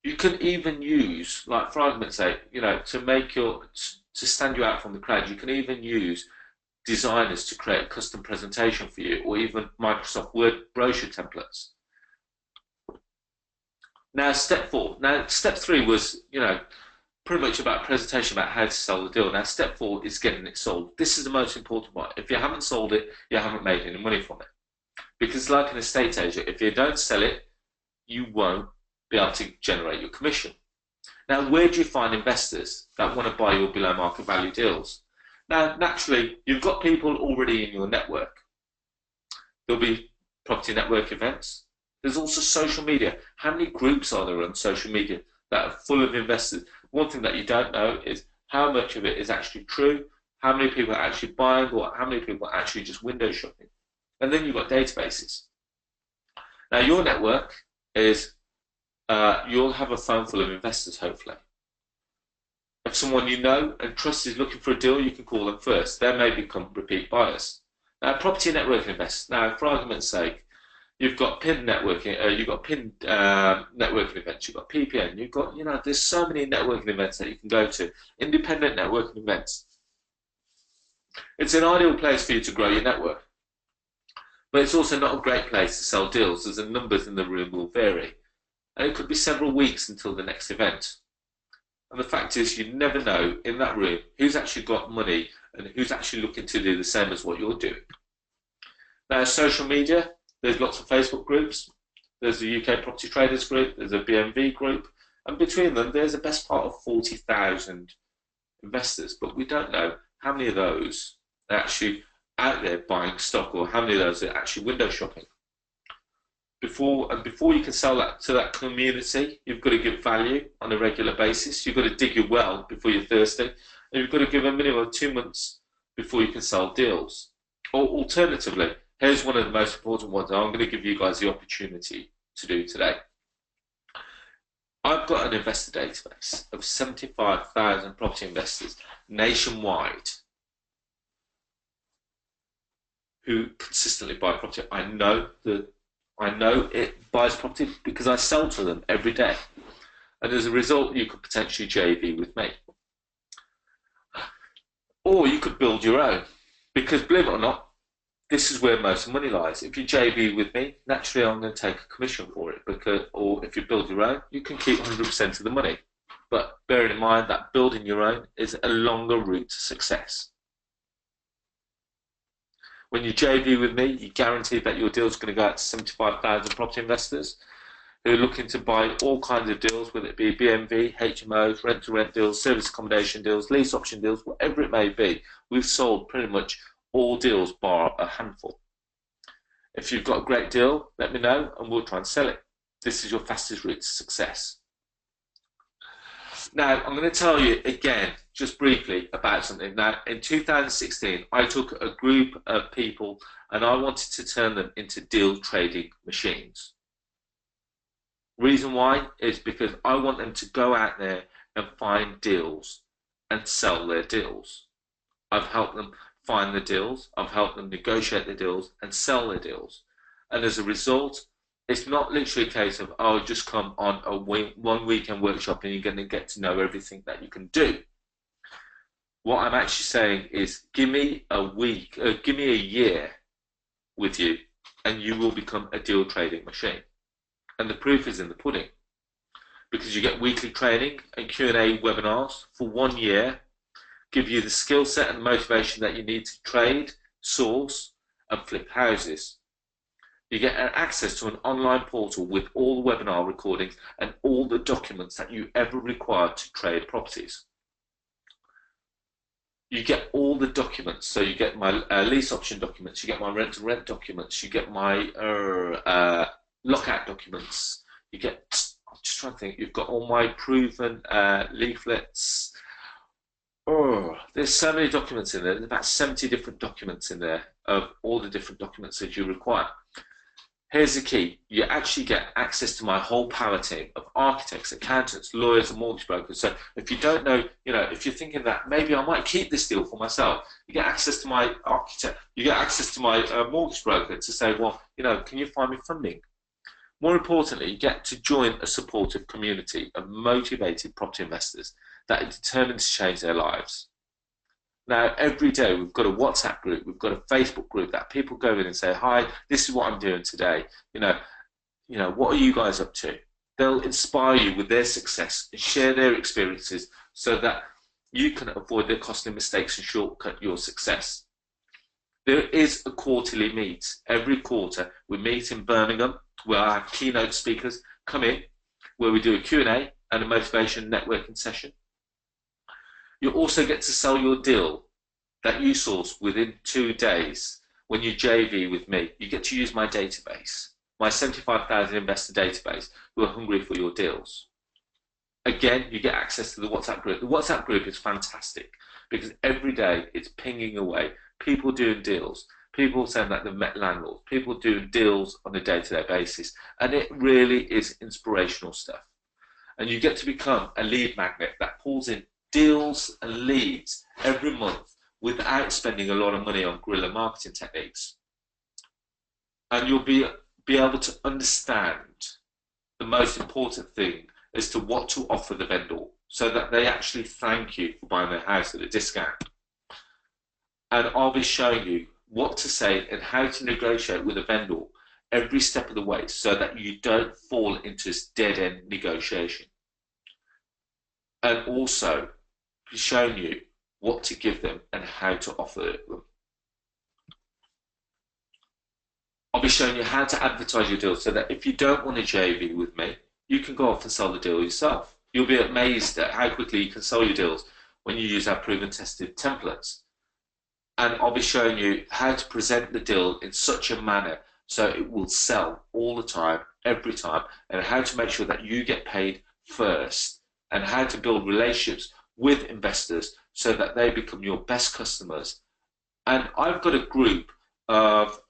You can even use, like for argument's sake, you know, to stand you out from the crowd. You can even use designers to create a custom presentation for you, or even Microsoft Word brochure templates. Now, step 4. Now, step 3 was, you know, pretty much about a presentation about how to sell the deal. Now, step 4 is getting it sold. This is the most important one. If you haven't sold it, you haven't made any money from it. Because like an estate agent, if you don't sell it, you won't be able to generate your commission. Now, where do you find investors that want to buy your below market value deals? Now, naturally, you've got people already in your network. There'll be property network events. There's also social media. How many groups are there on social media that are full of investors? One thing that you don't know is how much of it is actually true, how many people are actually buying, or how many people are actually just window shopping. And then you've got databases. Now, your network is, you'll have a phone full of investors, hopefully. If someone you know and trust is looking for a deal, you can call them first. They may become repeat buyers. Now, property networking investors. Now, for argument's sake, you've got PIN networking, you've got PIN networking events, you've got PPN, you've got, you know, there's so many networking events that you can go to, independent networking events. It's an ideal place for you to grow your network, but it's also not a great place to sell deals, as the numbers in the room will vary, and it could be several weeks until the next event. And the fact is, you never know in that room who's actually got money and who's actually looking to do the same as what you're doing. Now, social media, there's lots of Facebook groups, there's the UK Property Traders group, there's a BMV group, and between them there's a best part of 40,000 investors, but we don't know how many of those are actually out there buying stock, or how many of those are actually window shopping. Before you can sell that to that community, you've got to give value on a regular basis. You've got to dig your well before you're thirsty, and you've got to give a minimum of 2 months before you can sell deals. Or alternatively, here's one of the most important ones I'm going to give you guys the opportunity to do today. I've got an investor database of 75,000 property investors nationwide who consistently buy property. I know it buys property because I sell to them every day. And as a result, you could potentially JV with me. Or you could build your own. Because believe it or not, this is where most of the money lies. If you JV with me, naturally I'm going to take a commission for it. Or if you build your own, you can keep 100% of the money. But bearing in mind that building your own is a longer route to success. When you JV with me, you guarantee that your deal is going to go out to 75,000 property investors who are looking to buy all kinds of deals, whether it be BMV, HMOs, rent-to-rent deals, service accommodation deals, lease option deals, whatever it may be. We've sold pretty much all deals bar a handful. If you've got a great deal, let me know and we'll try and sell it. This is your fastest route to success. Now, I'm going to tell you again, just briefly, about something. Now, in 2016, I took a group of people and I wanted to turn them into deal trading machines. Reason why is because I want them to go out there and find deals and sell their deals. I've helped them find the deals, I've helped them negotiate the deals and sell their deals. And as a result, it's not literally a case of, oh, just come on a one weekend workshop and you're going to get to know everything that you can do. What I'm actually saying is, give me a year with you and you will become a deal trading machine. And the proof is in the pudding. Because you get weekly training and Q&A webinars for 1 year, give you the skill set and motivation that you need to trade, source and flip houses. You get access to an online portal with all the webinar recordings and all the documents that you ever require to trade properties. You get all the documents, so you get my lease option documents, you get my rent-to-rent documents, you get my lockout documents, you get, I'm just trying to think, you've got all my proven leaflets, Oh, there's so many documents in there. There's about 70 different documents in there of all the different documents that you require. Here's the key. You actually get access to my whole power team of architects, accountants, lawyers, and mortgage brokers. So if you don't know, if you're thinking that maybe I might keep this deal for myself, you get access to my architect, you get access to my mortgage broker to say, well, can you find me funding? More importantly, you get to join a supportive community of motivated property investors that are determined to change their lives. Now, every day we've got a WhatsApp group, we've got a Facebook group that people go in and say, hi, this is what I'm doing today. What are you guys up to? They'll inspire you with their success and share their experiences so that you can avoid their costly mistakes and shortcut your success. There is a quarterly meet. Every quarter we meet in Birmingham where our keynote speakers come in, where we do a Q&A and a motivation networking session. You also get to sell your deal that you source within 2 days when you JV with me. You get to use my database, my 75,000 investor database who are hungry for your deals. Again, you get access to the WhatsApp group. The WhatsApp group is fantastic because every day it's pinging away. People doing deals, people saying that they've met landlords, people doing deals on a day-to-day basis. And it really is inspirational stuff. And you get to become a lead magnet that pulls in deals and leads every month without spending a lot of money on guerrilla marketing techniques. And you'll be able to understand the most important thing as to what to offer the vendor so that they actually thank you for buying their house at a discount. And I'll be showing you what to say and how to negotiate with a vendor every step of the way so that you don't fall into this dead-end negotiation. And also be showing you what to give them and how to offer them. I'll be showing you how to advertise your deal so that if you don't want to JV with me, you can go off and sell the deal yourself. You'll be amazed at how quickly you can sell your deals when you use our proven tested templates. And I'll be showing you how to present the deal in such a manner so it will sell all the time, every time, and how to make sure that you get paid first, and how to build relationships with investors so that they become your best customers. And I've got a group of,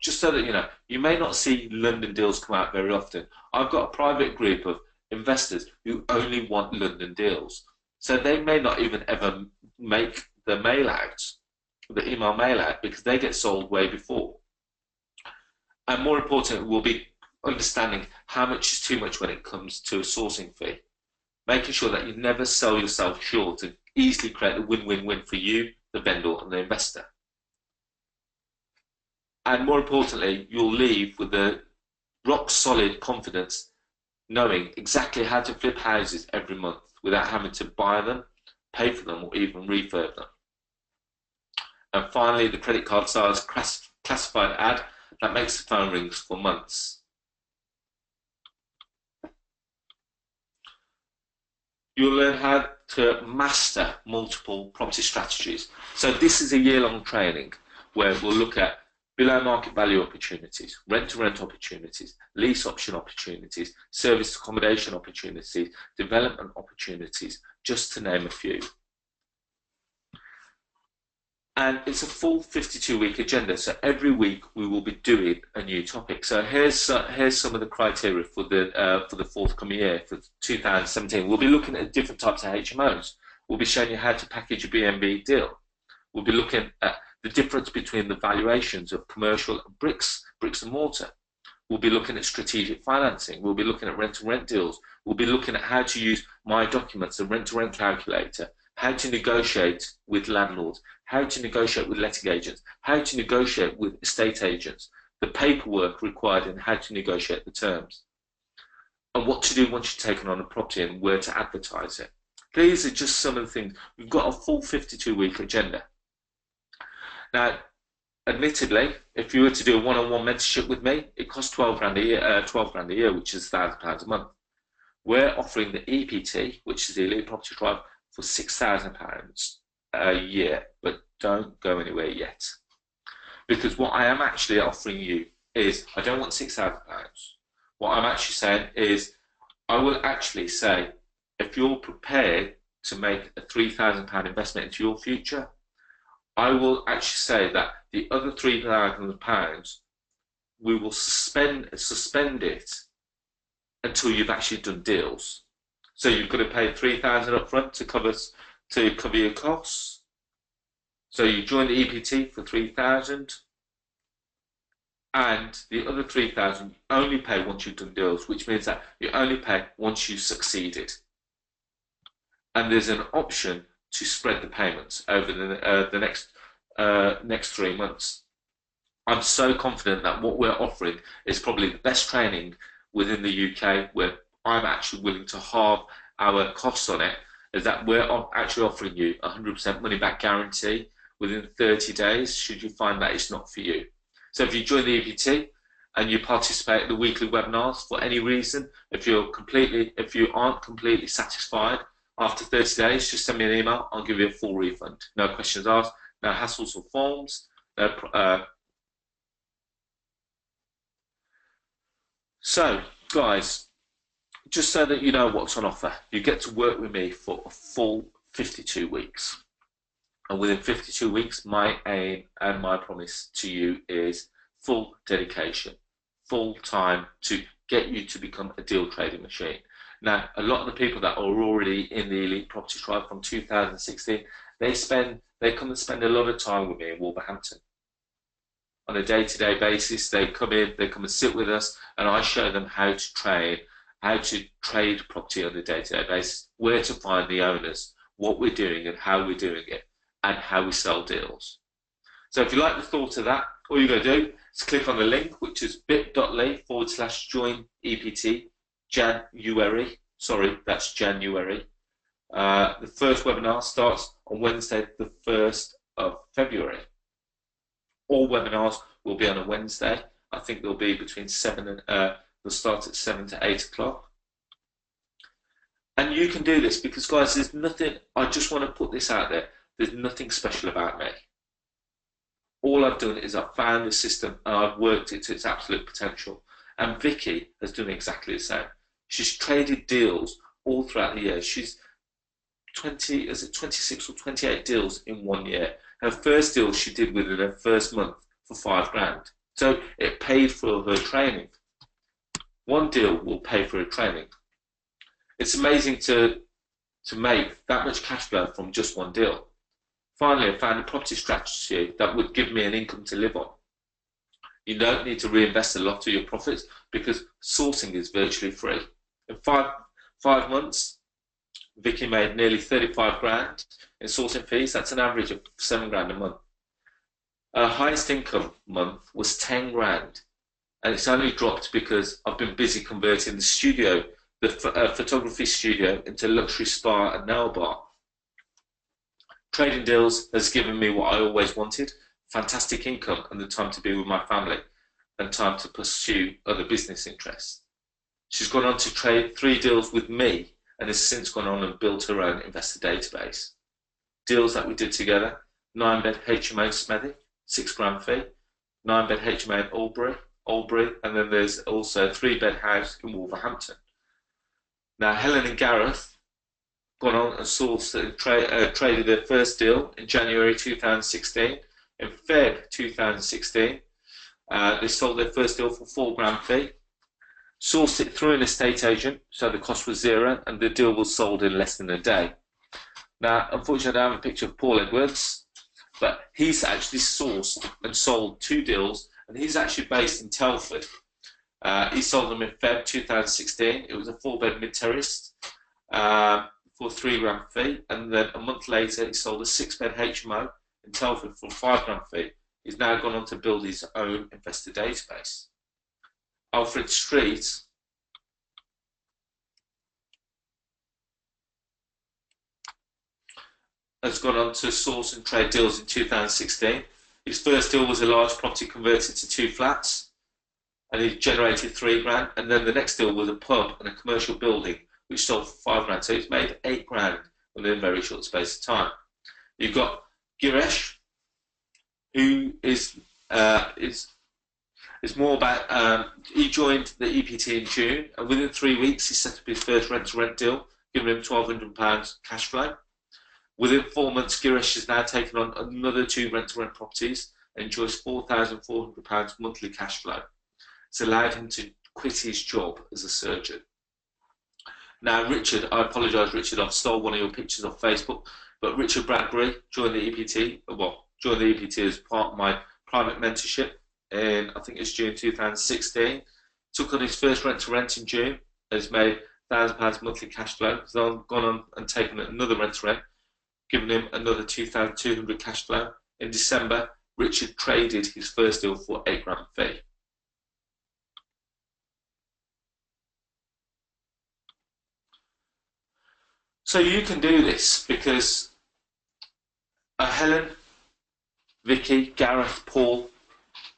just so that you may not see London deals come out very often. I've got a private group of investors who only want London deals. So they may not even ever make the mail out, the email mail out, because they get sold way before. And more important, we'll be understanding how much is too much when it comes to a sourcing fee. Making sure that you never sell yourself short and easily create a win-win-win for you, the vendor, and the investor. And more importantly, you'll leave with the rock-solid confidence, knowing exactly how to flip houses every month without having to buy them, pay for them, or even refurb them. And finally, the credit card sales classified ad that makes the phone rings for months. You'll learn how to master multiple property strategies. So this is a year-long training where we'll look at below market value opportunities, rent-to-rent opportunities, lease option opportunities, service accommodation opportunities, development opportunities, just to name a few. And it's a full 52-week agenda. So every week we will be doing a new topic. So here's some of the criteria for the forthcoming year, for 2017. We'll be looking at different types of HMOs. We'll be showing you how to package a B&B deal. We'll be looking at the difference between the valuations of commercial and bricks and mortar. We'll be looking at strategic financing. We'll be looking at rent-to-rent deals. We'll be looking at how to use my documents, the rent-to-rent calculator, how to negotiate with landlords, how to negotiate with letting agents, how to negotiate with estate agents, the paperwork required and how to negotiate the terms, and what to do once you've taken on a property and where to advertise it. These are just some of the things. We've got a full 52-week agenda. Now, admittedly, if you were to do a one-on-one mentorship with me, it costs £12 grand a year, which is £1,000 a month. We're offering the EPT, which is the Elite Property Drive, for £6,000 a year, but don't go anywhere yet. Because what I am actually offering you is, I don't want £6,000. What I'm actually saying is, I will actually say, if you're prepared to make a £3,000 investment into your future, I will actually say that the other £3,000 we will suspend it until you've actually done deals. So you've got to pay £3,000 up front to cover your costs. So you join the EPT for £3,000, and the other £3,000 you only pay once you've done deals, which means that you only pay once you've succeeded. And there's an option to spread the payments over the next 3 months. I'm so confident that what we're offering is probably the best training within the UK, where I'm actually willing to halve our costs on it, is that we're actually offering you 100% money back guarantee within 30 days should you find that it's not for you. So if you join the EPT and you participate in the weekly webinars for any reason, if you aren't completely satisfied after 30 days, just send me an email. I'll give you a full refund. No questions asked, no hassles or forms. So, guys, just so that you know what's on offer, you get to work with me for a full 52 weeks. And within 52 weeks, my aim and my promise to you is full dedication, full time to get you to become a deal trading machine. Now, a lot of the people that are already in the Elite Property Tribe from 2016, they come and spend a lot of time with me in Wolverhampton. On a day-to-day basis, they come and sit with us, and I show them how to trade property on a day-to-day basis, where to find the owners, what we're doing and how we're doing it, and how we sell deals. So if you like the thought of that, all you're going to do is click on the link, which is bit.ly/join EPT January. Sorry, that's January. The first webinar starts on Wednesday, the 1st of February. All webinars will be on a Wednesday. I think they'll be between they'll start at 7 to 8 o'clock. And you can do this because, guys, there's nothing, I just want to put this out there, there's nothing special about me. All I've done is I've found the system and I've worked it to its absolute potential. And Vicky has done exactly the same. She's traded deals all throughout the year. She's 26 or 28 deals in 1 year. Her first deal she did within her first month for £5,000. So it paid for her training. One deal will pay for her training. It's amazing to make that much cash flow from just one deal. Finally, I found a property strategy that would give me an income to live on. You don't need to reinvest a lot of your profits because sourcing is virtually free. In five months, Vicky made nearly 35 grand in sourcing fees. That's an average of 7 grand a month. Her highest income month was 10 grand. And it's only dropped because I've been busy converting the studio, the photography studio, into luxury spa and nail bar. Trading deals has given me what I always wanted, fantastic income and the time to be with my family and time to pursue other business interests. She's gone on to trade 3 deals with me and has since gone on and built her own investor database. Deals that we did together: 9-bed HMO Smething, 6 grand fee, 9-bed HMO in Albury, and then there's also a 3-bed house in Wolverhampton. Now, Helen and Gareth gone on and sourced and traded their first deal in January 2016. In Feb 2016, they sold their first deal for 4 grand fee. Sourced it through an estate agent, so the cost was 0, and the deal was sold in less than a day. Now, unfortunately, I don't have a picture of Paul Edwards, but he's actually sourced and sold 2 deals, and he's actually based in Telford. He sold them in Feb 2016. It was a 4-bed mid-terrace for 3 grand fee, and then a month later, he sold a 6-bed HMO in Telford for 5 grand fee. He's now gone on to build his own investor database. Alfred Street has gone on to source and trade deals in 2016. His first deal was a large property converted to 2 flats, and he generated 3 grand. And then the next deal was a pub and a commercial building, which sold for 5 grand. So he's made 8 grand within a very short space of time. You've got Giresh, who is more about, he joined the EPT in June, and within 3 weeks he set up his first rent-to-rent deal giving him £1,200 cash flow. Within 4 months, Girish has now taken on another 2 rent-to-rent properties and enjoys £4,400 monthly cash flow. It's allowed him to quit his job as a surgeon. Now, Richard, I apologise, Richard, I've stolen one of your pictures off Facebook, but Richard Bradbury joined the EPT, joined the EPT as part of my private mentorship in, I think it's June 2016. Took on his first rent-to-rent in June, has made £1,000 monthly cash flow, so I've gone on and taken another rent-to-rent, given him another 2,200 cash flow. In December, Richard traded his first deal for £8,000 fee. So you can do this because Helen, Vicky, Gareth, Paul,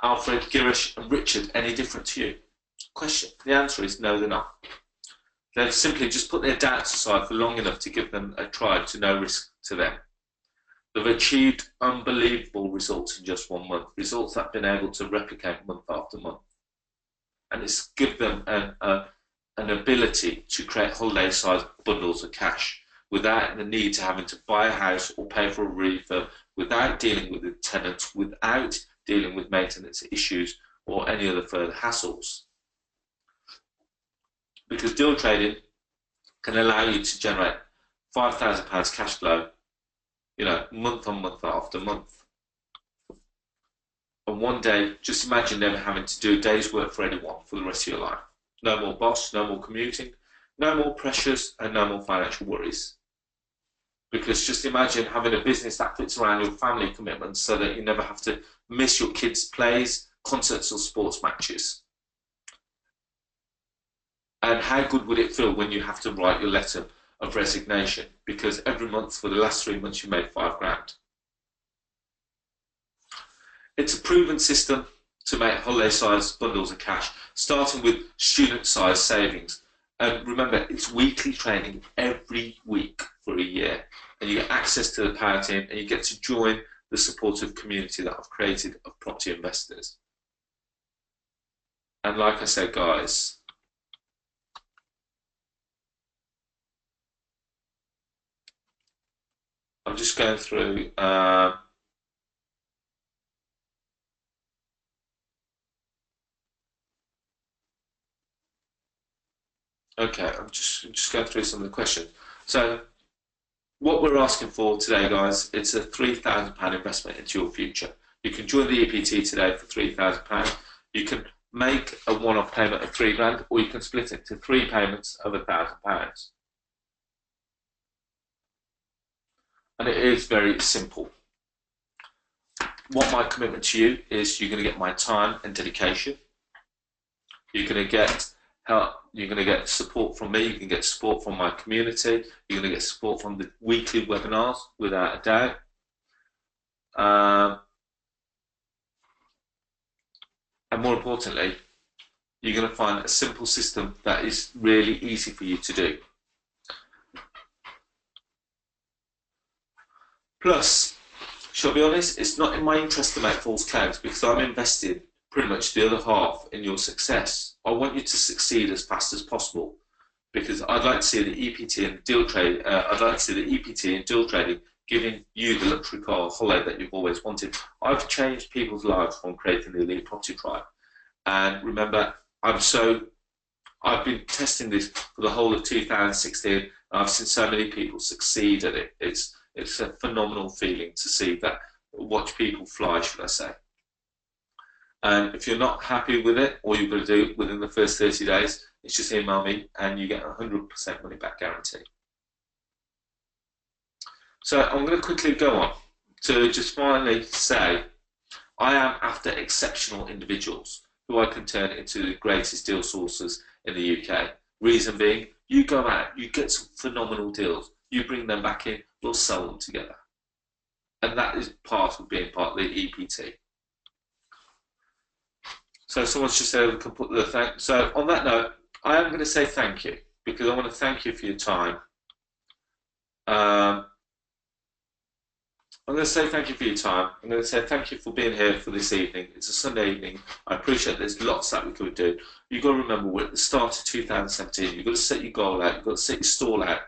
Alfred, Girish and Richard any different to you? Question. The answer is no, they're not. They've simply just put their doubts aside for long enough to give them a try to no risk to them. They've achieved unbelievable results in just 1 month, results that have been able to replicate month after month. And it's given them an ability to create holiday-sized bundles of cash without the need to having to buy a house or pay for a refurb, without dealing with the tenants, without dealing with maintenance issues or any other further hassles. Because deal trading can allow you to generate £5,000 cash flow, month on month after month. And one day, just imagine never having to do a day's work for anyone for the rest of your life. No more boss, no more commuting, no more pressures, and no more financial worries. Because just imagine having a business that fits around your family commitments so that you never have to miss your kids' plays, concerts, or sports matches. And how good would it feel when you have to write your letter of resignation? Because every month for the last 3 months you made £5,000. It's a proven system to make holiday-sized bundles of cash, starting with student-sized savings. And remember, it's weekly training every week for a year. And you get access to the power team and you get to join the supportive community that I've created of property investors. And like I said, guys, I'm just going through okay, I'm just going through some of the questions. So what we're asking for today, guys, it's a £3,000 investment into your future. You can join the EPT today for £3,000. You can make a one-off payment of £3,000, or you can split it to 3 payments of £1,000. And it is very simple. What my commitment to you is, you're going to get my time and dedication. You're going to get help. You're going to get support from me. You can get support from my community. You're going to get support from the weekly webinars, without a doubt. And more importantly, you're going to find a simple system that is really easy for you to do. Plus, shall I be honest, it's not in my interest to make false claims, because I'm invested pretty much the other half in your success. I want you to succeed as fast as possible, because I'd like to see the EPT and deal trade. I'd like to see the EPT and deal trading giving you the luxury car holiday that you've always wanted. I've changed people's lives from creating the Elite Property Tribe, and remember, I've been testing this for the whole of 2016, and I've seen so many people succeed at it. It's a phenomenal feeling to see that, watch people fly, should I say. And if you're not happy with it, all you've got to do within the first 30 days is just email me and you get a 100% money back guarantee. So I'm going to quickly go on to just finally say, I am after exceptional individuals who I can turn into the greatest deal sources in the UK. Reason being, you go out, you get some phenomenal deals, you bring them back in, we'll sell them together. And that is part of being part of the EPT. So someone's just said we can put the thank. So on that note, I am going to say thank you, because I want to thank you for your time. I'm going to say thank you for your time. I'm going to say thank you for being here for this evening. It's a Sunday evening. I appreciate there's lots that we could do. You've got to remember we're at the start of 2017. You've got to set your goal out. You've got to set your stall out.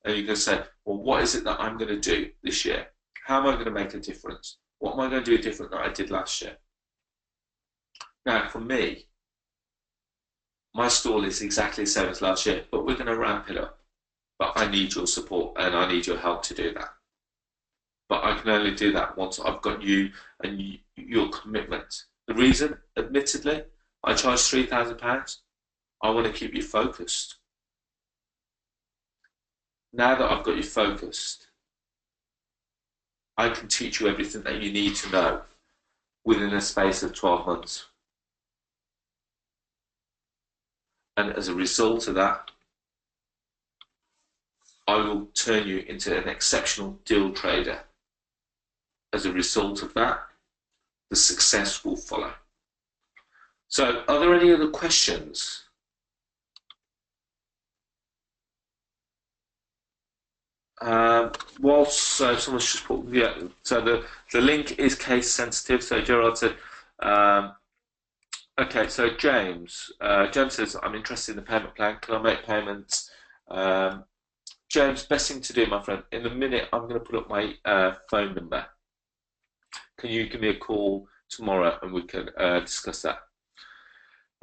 And you're going to say, well, what is it that I'm going to do this year? How am I going to make a difference? What am I going to do different than I did last year? Now, for me, my stall is exactly the same as last year, but we're going to ramp it up. But I need your support and I need your help to do that. But I can only do that once I've got you and your commitment. The reason, admittedly, I charge £3,000, I want to keep you focused. Now that I've got you focused, I can teach you everything that you need to know within a space of 12 months. And as a result of that, I will turn you into an exceptional deal trader. As a result of that, the success will follow. So, are there any other questions? Someone's just put, yeah, so the link is case sensitive. So Gerard said, okay, so James says, I'm interested in the payment plan. Can I make payments? James, best thing to do, my friend, in a minute, I'm going to put up my phone number. Can you give me a call tomorrow and we can discuss that?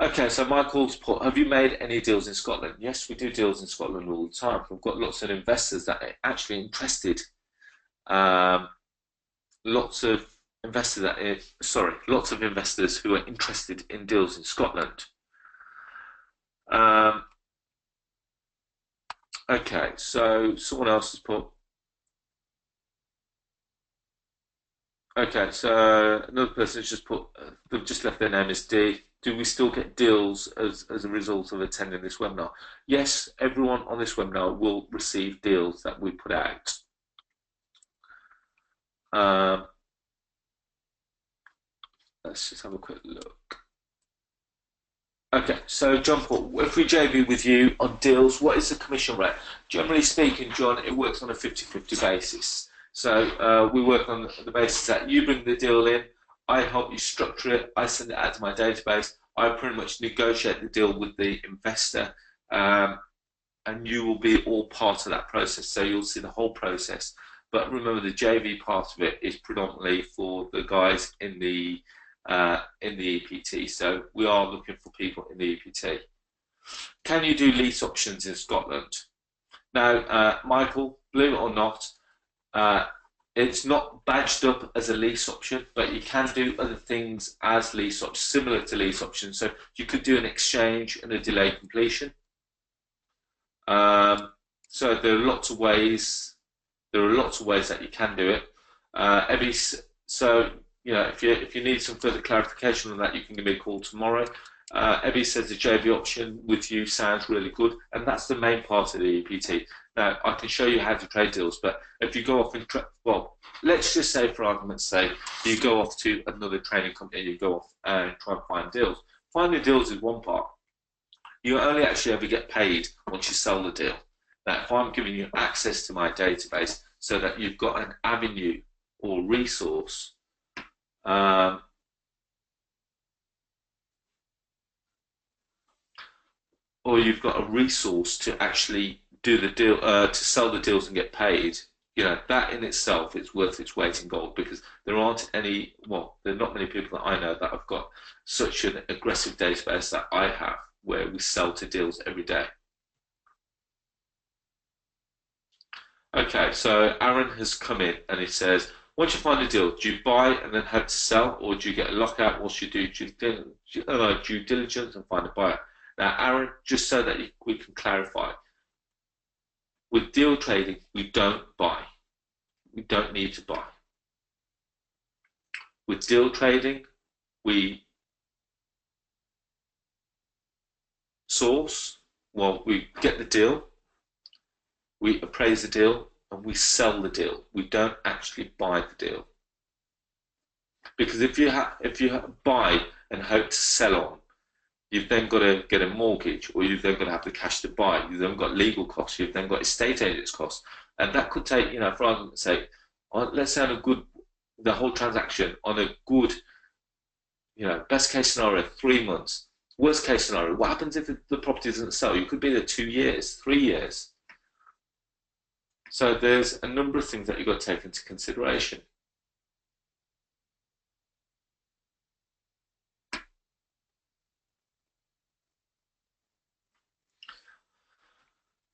Okay, so Michael's put, have you made any deals in Scotland? Yes, we do deals in Scotland all the time. We've got lots of investors that are actually interested. Lots of investors who are interested in deals in Scotland. Okay, so someone else has put. Okay, so another person has just put. They've just left their name as D. Do we still get deals as a result of attending this webinar? Yes, everyone on this webinar will receive deals that we put out. Let's just have a quick look. Okay, so John Paul, if we JV with you on deals, what is the commission rate? Generally speaking, John, it works on a 50-50 basis. So we work on the basis that you bring the deal in, I help you structure it, I send it out to my database, I pretty much negotiate the deal with the investor, and you will be all part of that process, so you'll see the whole process. But remember, the JV part of it is predominantly for the guys in the EPT, so we are looking for people in the EPT. Can you do lease options in Scotland? Now, Michael, believe it or not, it's not badged up as a lease option, but you can do other things as lease options, similar to lease options. So you could do an exchange and a delay completion. So there are lots of ways. There are lots of ways that you can do it. So you know, if you need some further clarification on that, you can give me a call tomorrow. Ebby says the JV option with you sounds really good, and that's the main part of the EPT. Now, I can show you how to trade deals, but if you go off and, well, let's just say, for argument's sake, you go off to another trading company, you go off and try and find deals. Finding deals is one part. You only actually ever get paid once you sell the deal. Now, if I'm giving you access to my database so that you've got an avenue or resource, or you've got a resource to actually do the deal, to sell the deals and get paid, you know, that in itself is worth its weight in gold, because there aren't any, well, there are not many people that I know that have got such an aggressive database that I have, where we sell to deals every day. Okay, so Aaron has come in and he says, once you find a deal, do you buy and then have to sell, or do you get a lockout whilst you do due diligence and find a buyer? Now, Aaron, just so that we can clarify, with deal trading, we don't buy. We don't need to buy. With deal trading, we source, well, we get the deal, we appraise the deal, and we sell the deal. We don't actually buy the deal. Because if you buy and hope to sell on, you've then got to get a mortgage, or you've then got to have the cash to buy. You've then got legal costs. You've then got estate agents costs, and that could take, you know, for argument's sake, let's say on a good, the whole transaction on a good, best case scenario, 3 months. Worst case scenario, what happens if the property doesn't sell? You could be there 2 years, 3 years. So there's a number of things that you've got to take into consideration.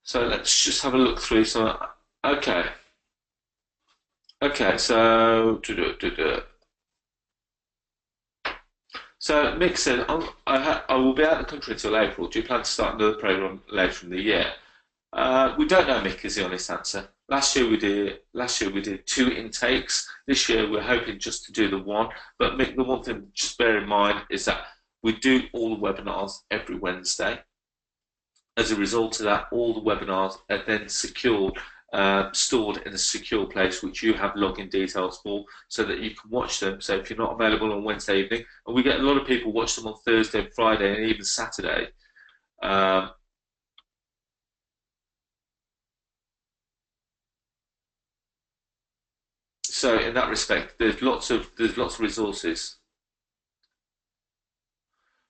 So let's just have a look through some. Okay. Okay, so so Mick said, I will be out of the country until April. Do you plan to start another program later in the year? We don't know, Mick, is the honest answer. Last year we did 2 intakes. This year we're hoping just to do the 1. But Mick, the one thing just bear in mind is that we do all the webinars every Wednesday. As a result of that, all the webinars are then secured, stored in a secure place, which you have login details for, so that you can watch them. So if you're not available on Wednesday evening, and we get a lot of people watch them on Thursday, Friday, and even Saturday. So in that respect, there's lots of resources.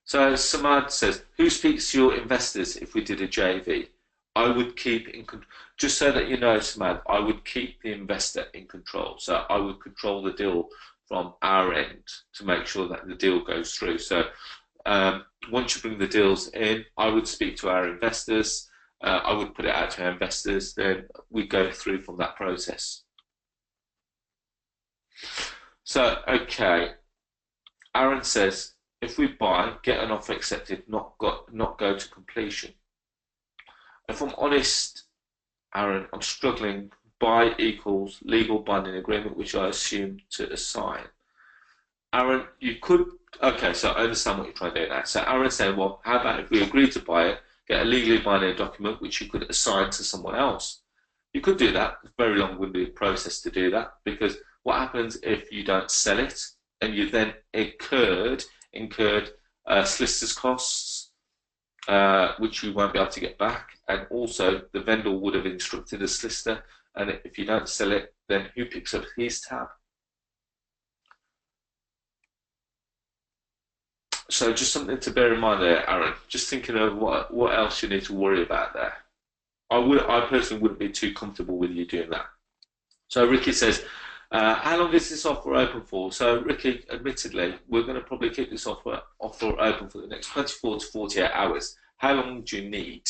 So Samad says, who speaks to your investors if we did a JV? I would keep in control, just so that you know, Samad, I would keep the investor in control. So I would control the deal from our end to make sure that the deal goes through. So once you bring the deals in, I would speak to our investors. I would put it out to our investors. Then we go through from that process. So, okay. Aaron says, if we buy, get an offer accepted, not go to completion. If I'm honest, Aaron, I'm struggling. Buy equals legal binding agreement, which I assume to assign. Aaron, you could, okay, so I understand what you're trying to do now. So Aaron's saying, well, how about if we agree to buy it, get a legally binding document which you could assign to someone else? You could do that. It's a very long-winded process to do that, because what happens if you don't sell it and you then incurred solicitor's costs, which you won't be able to get back, and also the vendor would have instructed a solicitor, and if you don't sell it, then who picks up his tab? So just something to bear in mind there, Aaron. Just thinking of what else you need to worry about there. I personally wouldn't be too comfortable with you doing that. So Ricky says, how long is this offer open for? So Ricky, admittedly, we're going to probably keep this offer open for the next 24 to 48 hours. How long do you need?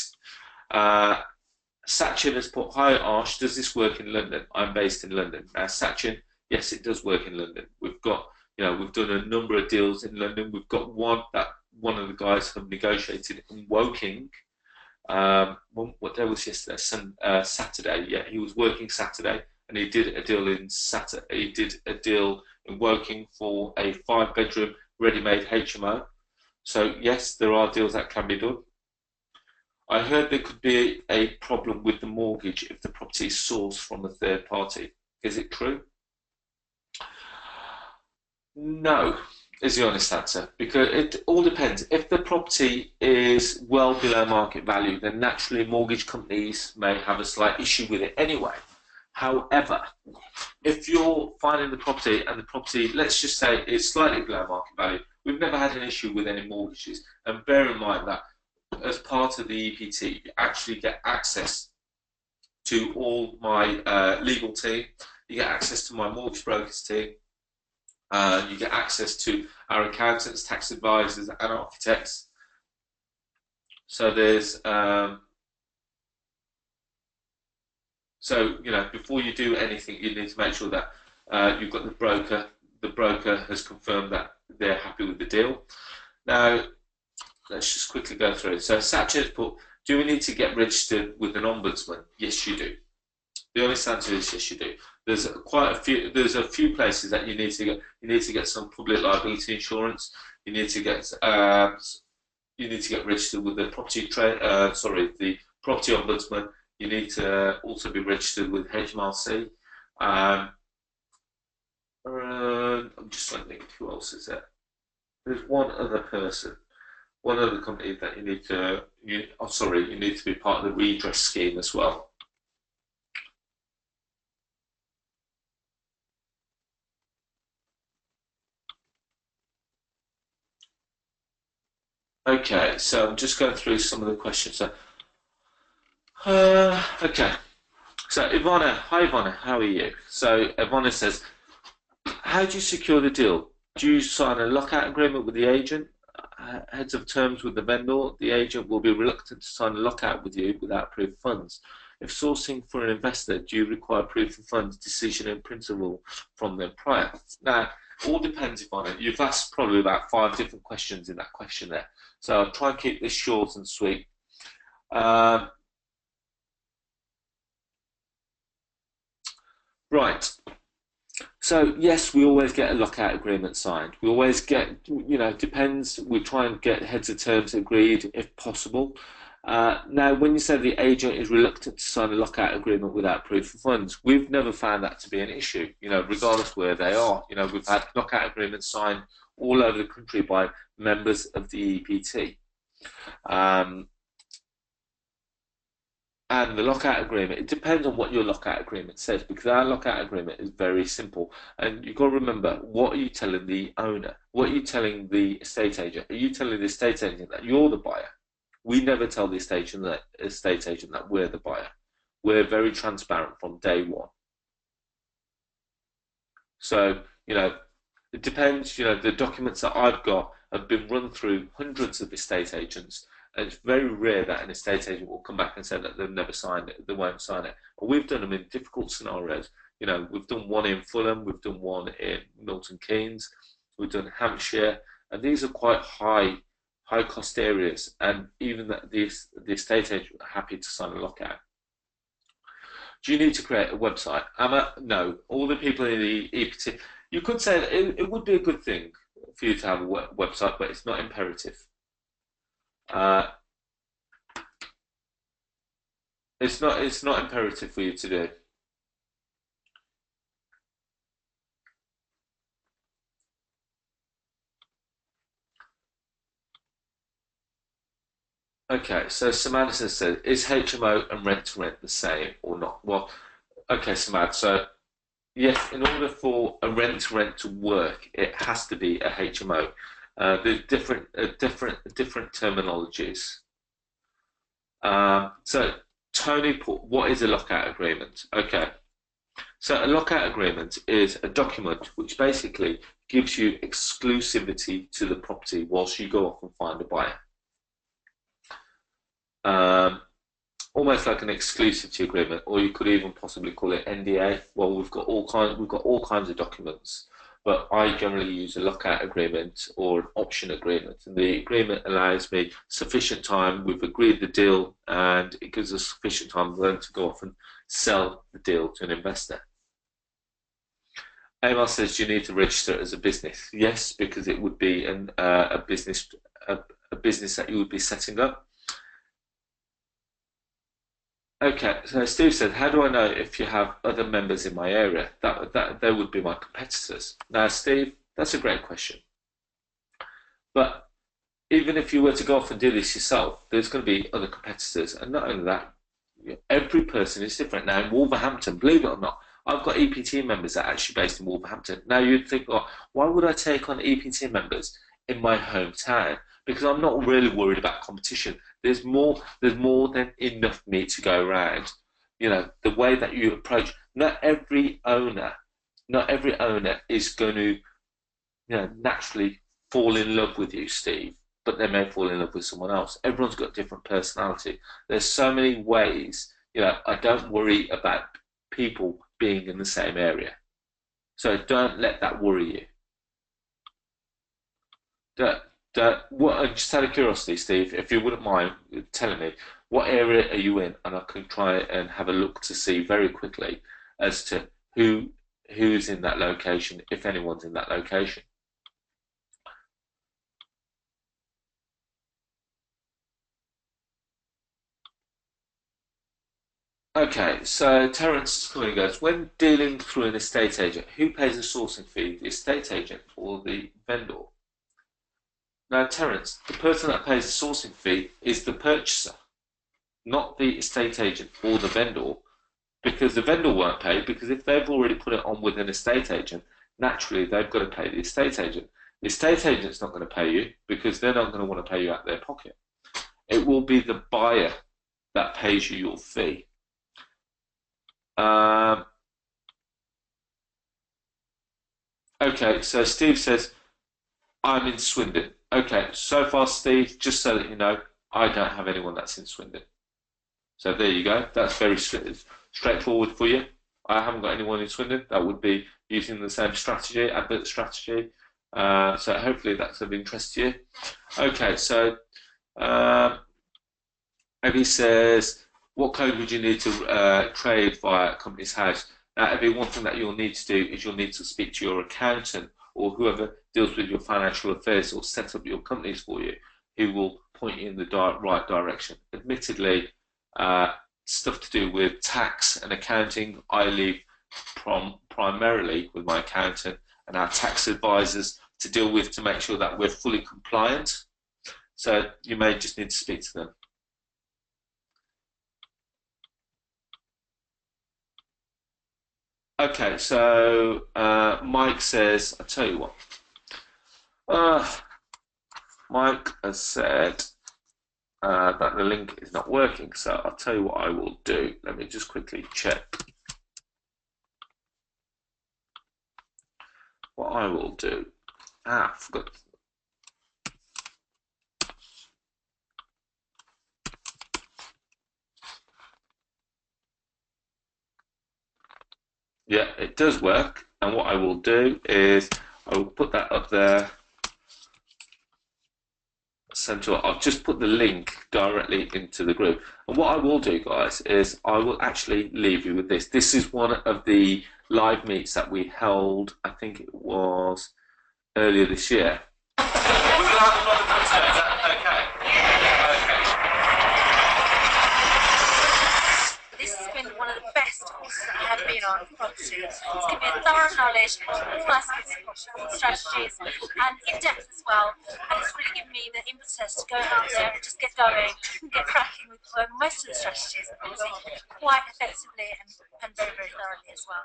Sachin has put, hi Arsh, does this work in London? I'm based in London. Now Sachin, yes, it does work in London. We've got, we've done a number of deals in London. We've got one that one of the guys have negotiated in Woking. What day was yesterday? Saturday. Yeah, he was working Saturday, and he did a deal in Woking for a 5-bedroom ready-made HMO. So yes, there are deals that can be done. I heard there could be a problem with the mortgage if the property is sourced from a third party. Is it true? No, is the honest answer, because it all depends. If the property is well below market value, then naturally mortgage companies may have a slight issue with it anyway. However, if you're finding the property and the property, let's just say it's slightly below market value, we've never had an issue with any mortgages. And bear in mind that as part of the EPT, you actually get access to all my legal team, you get access to my mortgage brokers team, you get access to our accountants, tax advisors, and architects. So there's, before you do anything, you need to make sure that you've got the broker. The broker has confirmed that they're happy with the deal. Now, let's just quickly go through it. So Satchet has put, do we need to get registered with an ombudsman? Yes, you do. The honest answer is yes, you do. There's a few places that you need to get. You need to get some public liability insurance. You need to get registered with the property the property ombudsman. You need to also be registered with HMRC. I'm just trying to think who else is there. There's one other person, one other company that you need to. You need to be part of the redress scheme as well. Okay, so I'm just going through some of the questions. So, okay. So Ivana, hi Ivana, how are you? So Ivana says, how do you secure the deal? Do you sign a lockout agreement with the agent? Heads of terms with the vendor, the agent will be reluctant to sign a lockout with you without proof of funds. If sourcing for an investor, do you require proof of funds decision in principle from them prior? Now, all depends upon it. You've asked probably about 5 different questions in that question there. So I'll try and keep this short and sweet. Right. So yes, we always get a lockout agreement signed. We always get, depends. We try and get heads of terms agreed if possible. Now, when you say the agent is reluctant to sign a lockout agreement without proof of funds, we've never found that to be an issue. Regardless where they are. We've had lockout agreements signed all over the country by members of the EPT. And the lockout agreement, it depends on what your lockout agreement says, because our lockout agreement is very simple. And you've got to remember, what are you telling the owner? What are you telling the estate agent? Are you telling the estate agent that you're the buyer? We never tell the estate agent that we're the buyer. We're very transparent from day one. So, it depends. The documents that I've got have been run through hundreds of estate agents, and it's very rare that an estate agent will come back and say that they've never signed it, they won't sign it. But we've done them in difficult scenarios. We've done one in Fulham, we've done one in Milton Keynes, we've done Hampshire, and these are quite high cost areas, and even the estate agent are happy to sign a lockout. Do you need to create a website? No. All the people in the EPT, you could say that it would be a good thing for you to have a website, but it's not imperative. Uh, it's not imperative for you to do. Okay, so Samantha says, is HMO and rent to rent the same or not? Well, okay, Samantha. So yes, in order for a rent to rent to work, it has to be a HMO. There's different terminologies. So Tony put, what is a lockout agreement? Okay, so a lockout agreement is a document which basically gives you exclusivity to the property whilst you go off and find a buyer. Almost like an exclusivity agreement, or you could even possibly call it NDA. Well, we've got all kinds of documents, but I generally use a lockout agreement or an option agreement, and the agreement allows me sufficient time. We've agreed the deal, and it gives us sufficient time then to go off and sell the deal to an investor. Amar says, do you need to register it as a business? Yes, because it would be a business that you would be setting up. Okay, so Steve said, how do I know if you have other members in my area? That they would be my competitors. Now, Steve, that's a great question. But even if you were to go off and do this yourself, there's going to be other competitors. And not only that, every person is different. Now, in Wolverhampton, believe it or not, I've got EPT members that are actually based in Wolverhampton. Now, you'd think, oh, why would I take on EPT members in my hometown? Because I'm not really worried about competition. There's more than enough meat to go around. The way that you approach, not every owner is going to, naturally fall in love with you, Steve, but they may fall in love with someone else. Everyone's got different personality. There's so many ways, I don't worry about people being in the same area. So don't let that worry you. Just out of curiosity, Steve, if you wouldn't mind telling me, what area are you in? And I can try and have a look to see very quickly as to who's in that location, if anyone's in that location. Okay, so Terence goes, when dealing through an estate agent, who pays the sourcing fee, the estate agent or the vendor? Now, Terence, the person that pays the sourcing fee is the purchaser, not the estate agent or the vendor, because the vendor won't pay, because if they've already put it on with an estate agent, naturally they've got to pay the estate agent. The estate agent's not going to pay you because they're not going to want to pay you out of their pocket. It will be the buyer that pays you your fee. Okay, so Steve says, I'm in Swindon. Okay, so far, Steve, just so that you know, I don't have anyone that's in Swindon. So there you go. That's very straightforward for you. I haven't got anyone in Swindon that would be using the same strategy, advert strategy. So hopefully that's of interest to you. Okay, so Abby says, what code would you need to trade via a company's house? Now, Abby, one thing that you'll need to do is you'll need to speak to your accountant or whoever deals with your financial affairs or set up your companies for you, who will point you in the right direction. Admittedly, stuff to do with tax and accounting, I leave primarily with my accountant and our tax advisors to deal with to make sure that we're fully compliant. So you may just need to speak to them. Okay, so Mike says, I'll tell you what. Mike has said that the link is not working, so I'll tell you what I will do. Let me just quickly check. What I will do. I forgot. Yeah, it does work, and what I will do is I will put that up there. I've just put the link directly into the group. And what I will do, guys, is I will actually leave you with this. This is one of the live meets that we held, I think it was earlier this year. We're going to have another one today, is that okay? This has been one of the best courses that I have been on property. It's given me a thorough knowledge of all aspects of strategies and in depth as well. And it's really given me the impetus to go out there and just get going and get cracking with most of the strategies quite effectively and very, very thoroughly as well.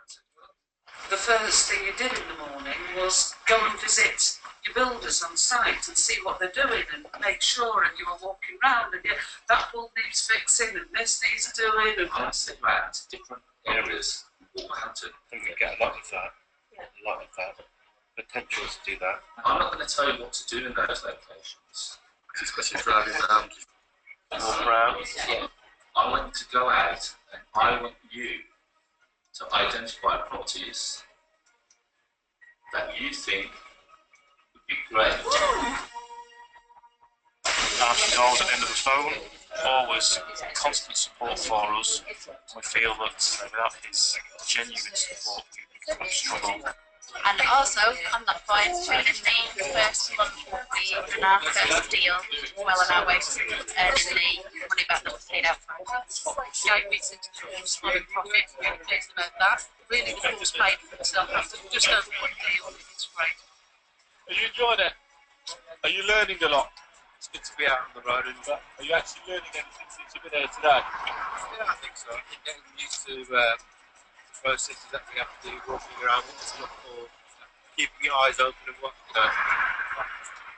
The first thing you did in the morning was go and visit your builders on site and see what they're doing and make sure, and you were walking around and that wall needs fixing and this needs doing, and that's it, right, to different areas of Wolverhampton. I think we get a lot of that, a lot of that potential to do that. I'm not going to tell you what to do in those locations. Especially driving around. Walk around. Yeah. I want you to go out and I want you to identify properties that you think would be great. Arsh is always at the end of the phone, always constant support for us. We feel that without his genuine support, we would struggle. And also, on that point, treating the first month in our first deal well on our way to earning the money back that was paid out for us. Gave me some solid profit, really pleased about that. Really, the fool's paid for himself after just over one deal. It's great. Are you enjoying it? Are you learning a lot? It's good to be out on the road, and are you actually learning anything since you've been here today? Yeah, I think so. I think getting used to the processes that we have to do, walking around, what to look for, keeping your eyes open and what,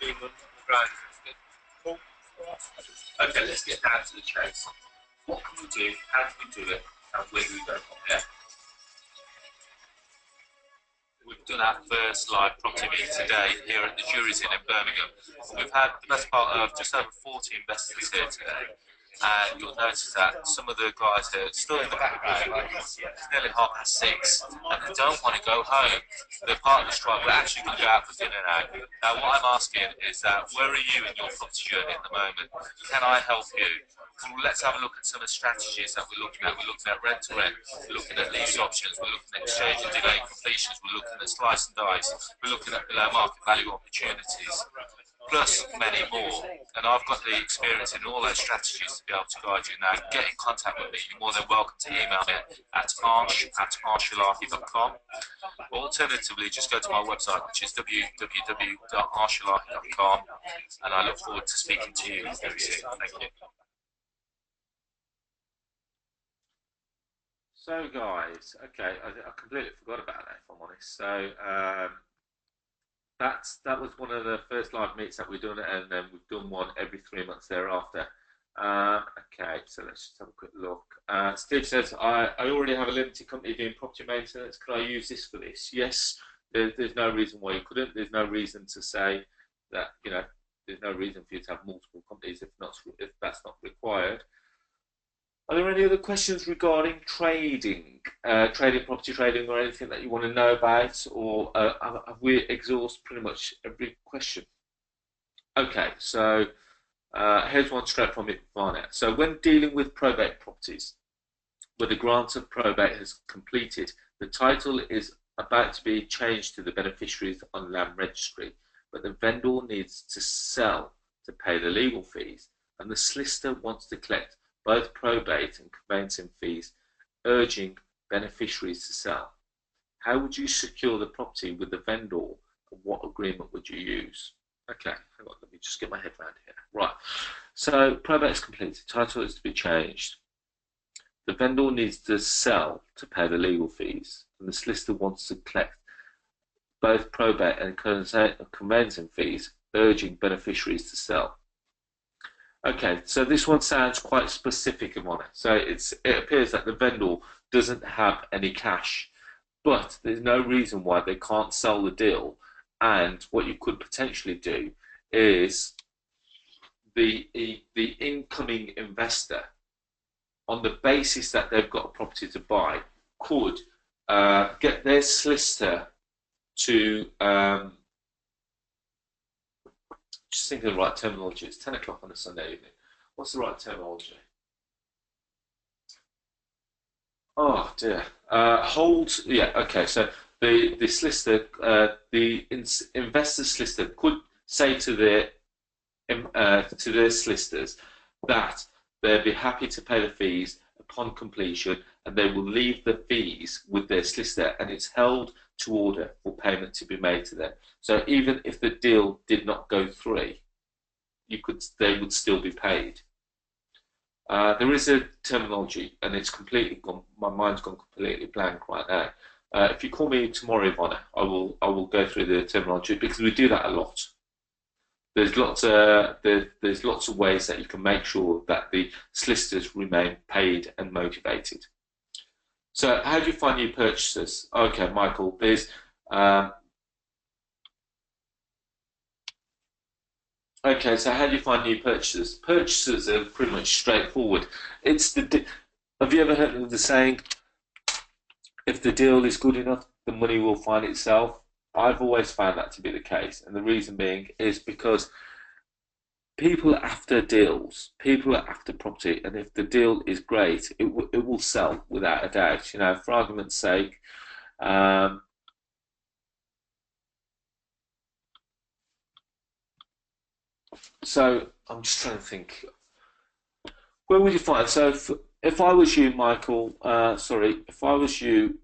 being on the ground is good. Cool. Okay, let's get down to the chase. What can we do? How can we do it? And where do we go from here? We've done our first live property meeting today here at the Jury's Inn in Birmingham. We've had the best part of just over 40 investors here today, and you'll notice that some of the guys here are still in the background. It's nearly 6:30 and they don't want to go home. They're part of the strike. We're actually going to go out for dinner now. Now what I'm asking is that where are you in your property journey at the moment? Can I help you? Well, let's have a look at some of the strategies that we're looking at. We're looking at rent to rent, we're looking at lease options, we're looking at exchange and delay completions, we're looking at slice and dice, we're looking at below market value opportunities, plus many more. And I've got the experience in all those strategies to be able to guide you. Now, get in contact with me. You're more than welcome to email me at arsh@arshellahi.com. Alternatively, just go to my website, which is www.arshellahi.com, and I look forward to speaking to you very soon. Thank you. So guys, okay, I completely forgot about that if I'm honest. So that was one of the first live meets that we've done, and then we've done one every 3 months thereafter. Okay, so let's just have a quick look. Steve says, I already have a limited company doing property maintenance. Could I use this for this? Yes. There's no reason why you couldn't. There's no reason to say that, you know, there's no reason for you to have multiple companies if that's not required. Are there any other questions regarding trading, property trading, or anything that you want to know about, or have we exhausted pretty much every question? Okay, so here's one straight from Ivana. So when dealing with probate properties, where the grant of probate has completed, the title is about to be changed to the beneficiaries on land registry, but the vendor needs to sell to pay the legal fees, and the solicitor wants to collect both probate and conveyancing fees, urging beneficiaries to sell. How would you secure the property with the vendor, and what agreement would you use? Okay, hang on, let me just get my head around here. Right, so probate is completed, title is to be changed. The vendor needs to sell to pay the legal fees, and the solicitor wants to collect both probate and conveyancing fees, urging beneficiaries to sell. Okay, so this one sounds quite specific on it. So it appears that the vendor doesn't have any cash, but there's no reason why they can't sell the deal. And what you could potentially do is the incoming investor, on the basis that they've got a property to buy, could get their solicitor to just think of the right terminology. It's 10 o'clock on a Sunday evening. What's the right terminology? Oh dear. Yeah. Okay. So the solicitor, the investor solicitor, could say to their solicitors that they'd be happy to pay the fees upon completion, and they will leave the fees with their solicitor, and it's held to order for payment to be made to them. So even if the deal did not go through, they would still be paid. There is a terminology, and it's completely gone. My mind's gone completely blank right now. If you call me tomorrow, Ivana, I will go through the terminology, because we do that a lot. There's lots of ways that you can make sure that the solicitors remain paid and motivated. So how do you find new purchasers? Okay, Michael, there's okay, so how do you find new purchasers? Purchasers are pretty much straightforward. Have you ever heard of the saying, if the deal is good enough, the money will find itself? I've always found that to be the case, and the reason being is because people are after deals, people are after property, and if the deal is great, it will sell without a doubt. You know, for argument's sake, so I'm just trying to think. Where would you find? So if I was you, Michael, if I was you,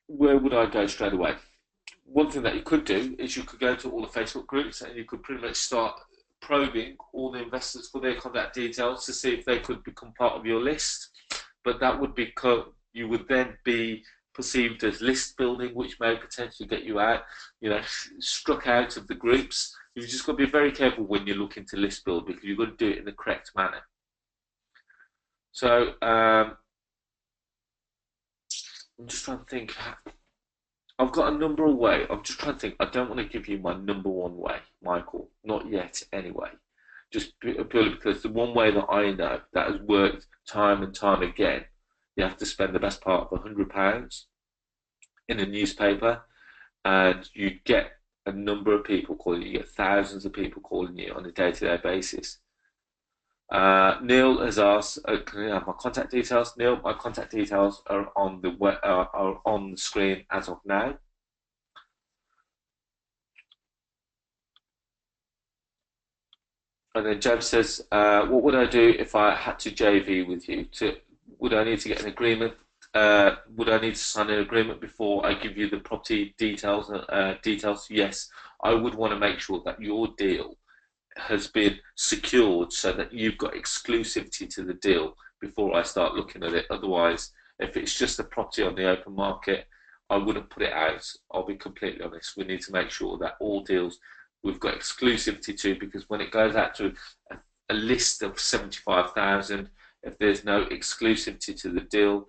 where would I go straight away? One thing that you could do is you could go to all the Facebook groups, and you could pretty much start probing all the investors for their contact details to see if they could become part of your list. But that would be you would then be perceived as list building, which may potentially get you out, struck out of the groups. You've just got to be very careful when you're looking to list build, because you've got to do it in the correct manner. So I'm just trying to think. I've got a number of ways. I'm just trying to think. I don't want to give you my number one way, Michael. Not yet, anyway. Just purely because the one way that I know that has worked time and time again, you have to spend the best part of £100 in a newspaper, and you get a number of people calling you. You get thousands of people calling you on a day-to-day basis. Neil has asked, can I have my contact details? Neil, my contact details are on the screen as of now. And then Jeb says, what would I do if I had to JV with you? Would I need to get an agreement? Would I need to sign an agreement before I give you the property details? Yes, I would want to make sure that your deal has been secured so that you've got exclusivity to the deal before I start looking at it. Otherwise, if it's just a property on the open market, I wouldn't put it out. I'll be completely honest. We need to make sure that all deals we've got exclusivity to, because when it goes out to a list of 75,000, if there's no exclusivity to the deal,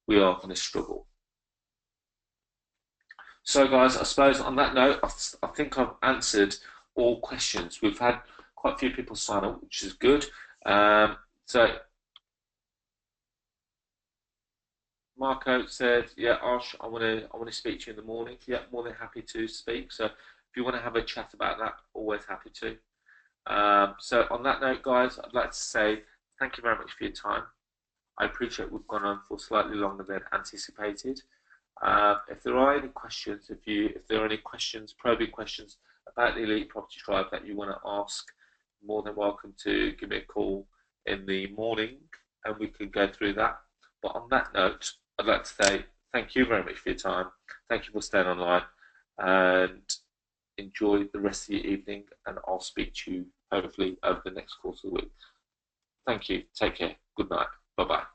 we are going to struggle. So guys, I suppose on that note, I think I've answered all questions. We've had quite a few people sign up, which is good. So Marco said, yeah, Arsh, I want to speak to you in the morning. Yeah, more than happy to speak. So if you want to have a chat about that, always happy to. So on that note, guys, I'd like to say thank you very much for your time. I appreciate we've gone on for slightly longer than anticipated. If there are any questions, if there are any questions, probing questions about the Elite Property Tribe that you want to ask, more than welcome to give me a call in the morning and we can go through that. But on that note, I'd like to say thank you very much for your time. Thank you for staying online and enjoy the rest of your evening, and I'll speak to you hopefully over the next course of the week. Thank you. Take care. Good night. Bye-bye.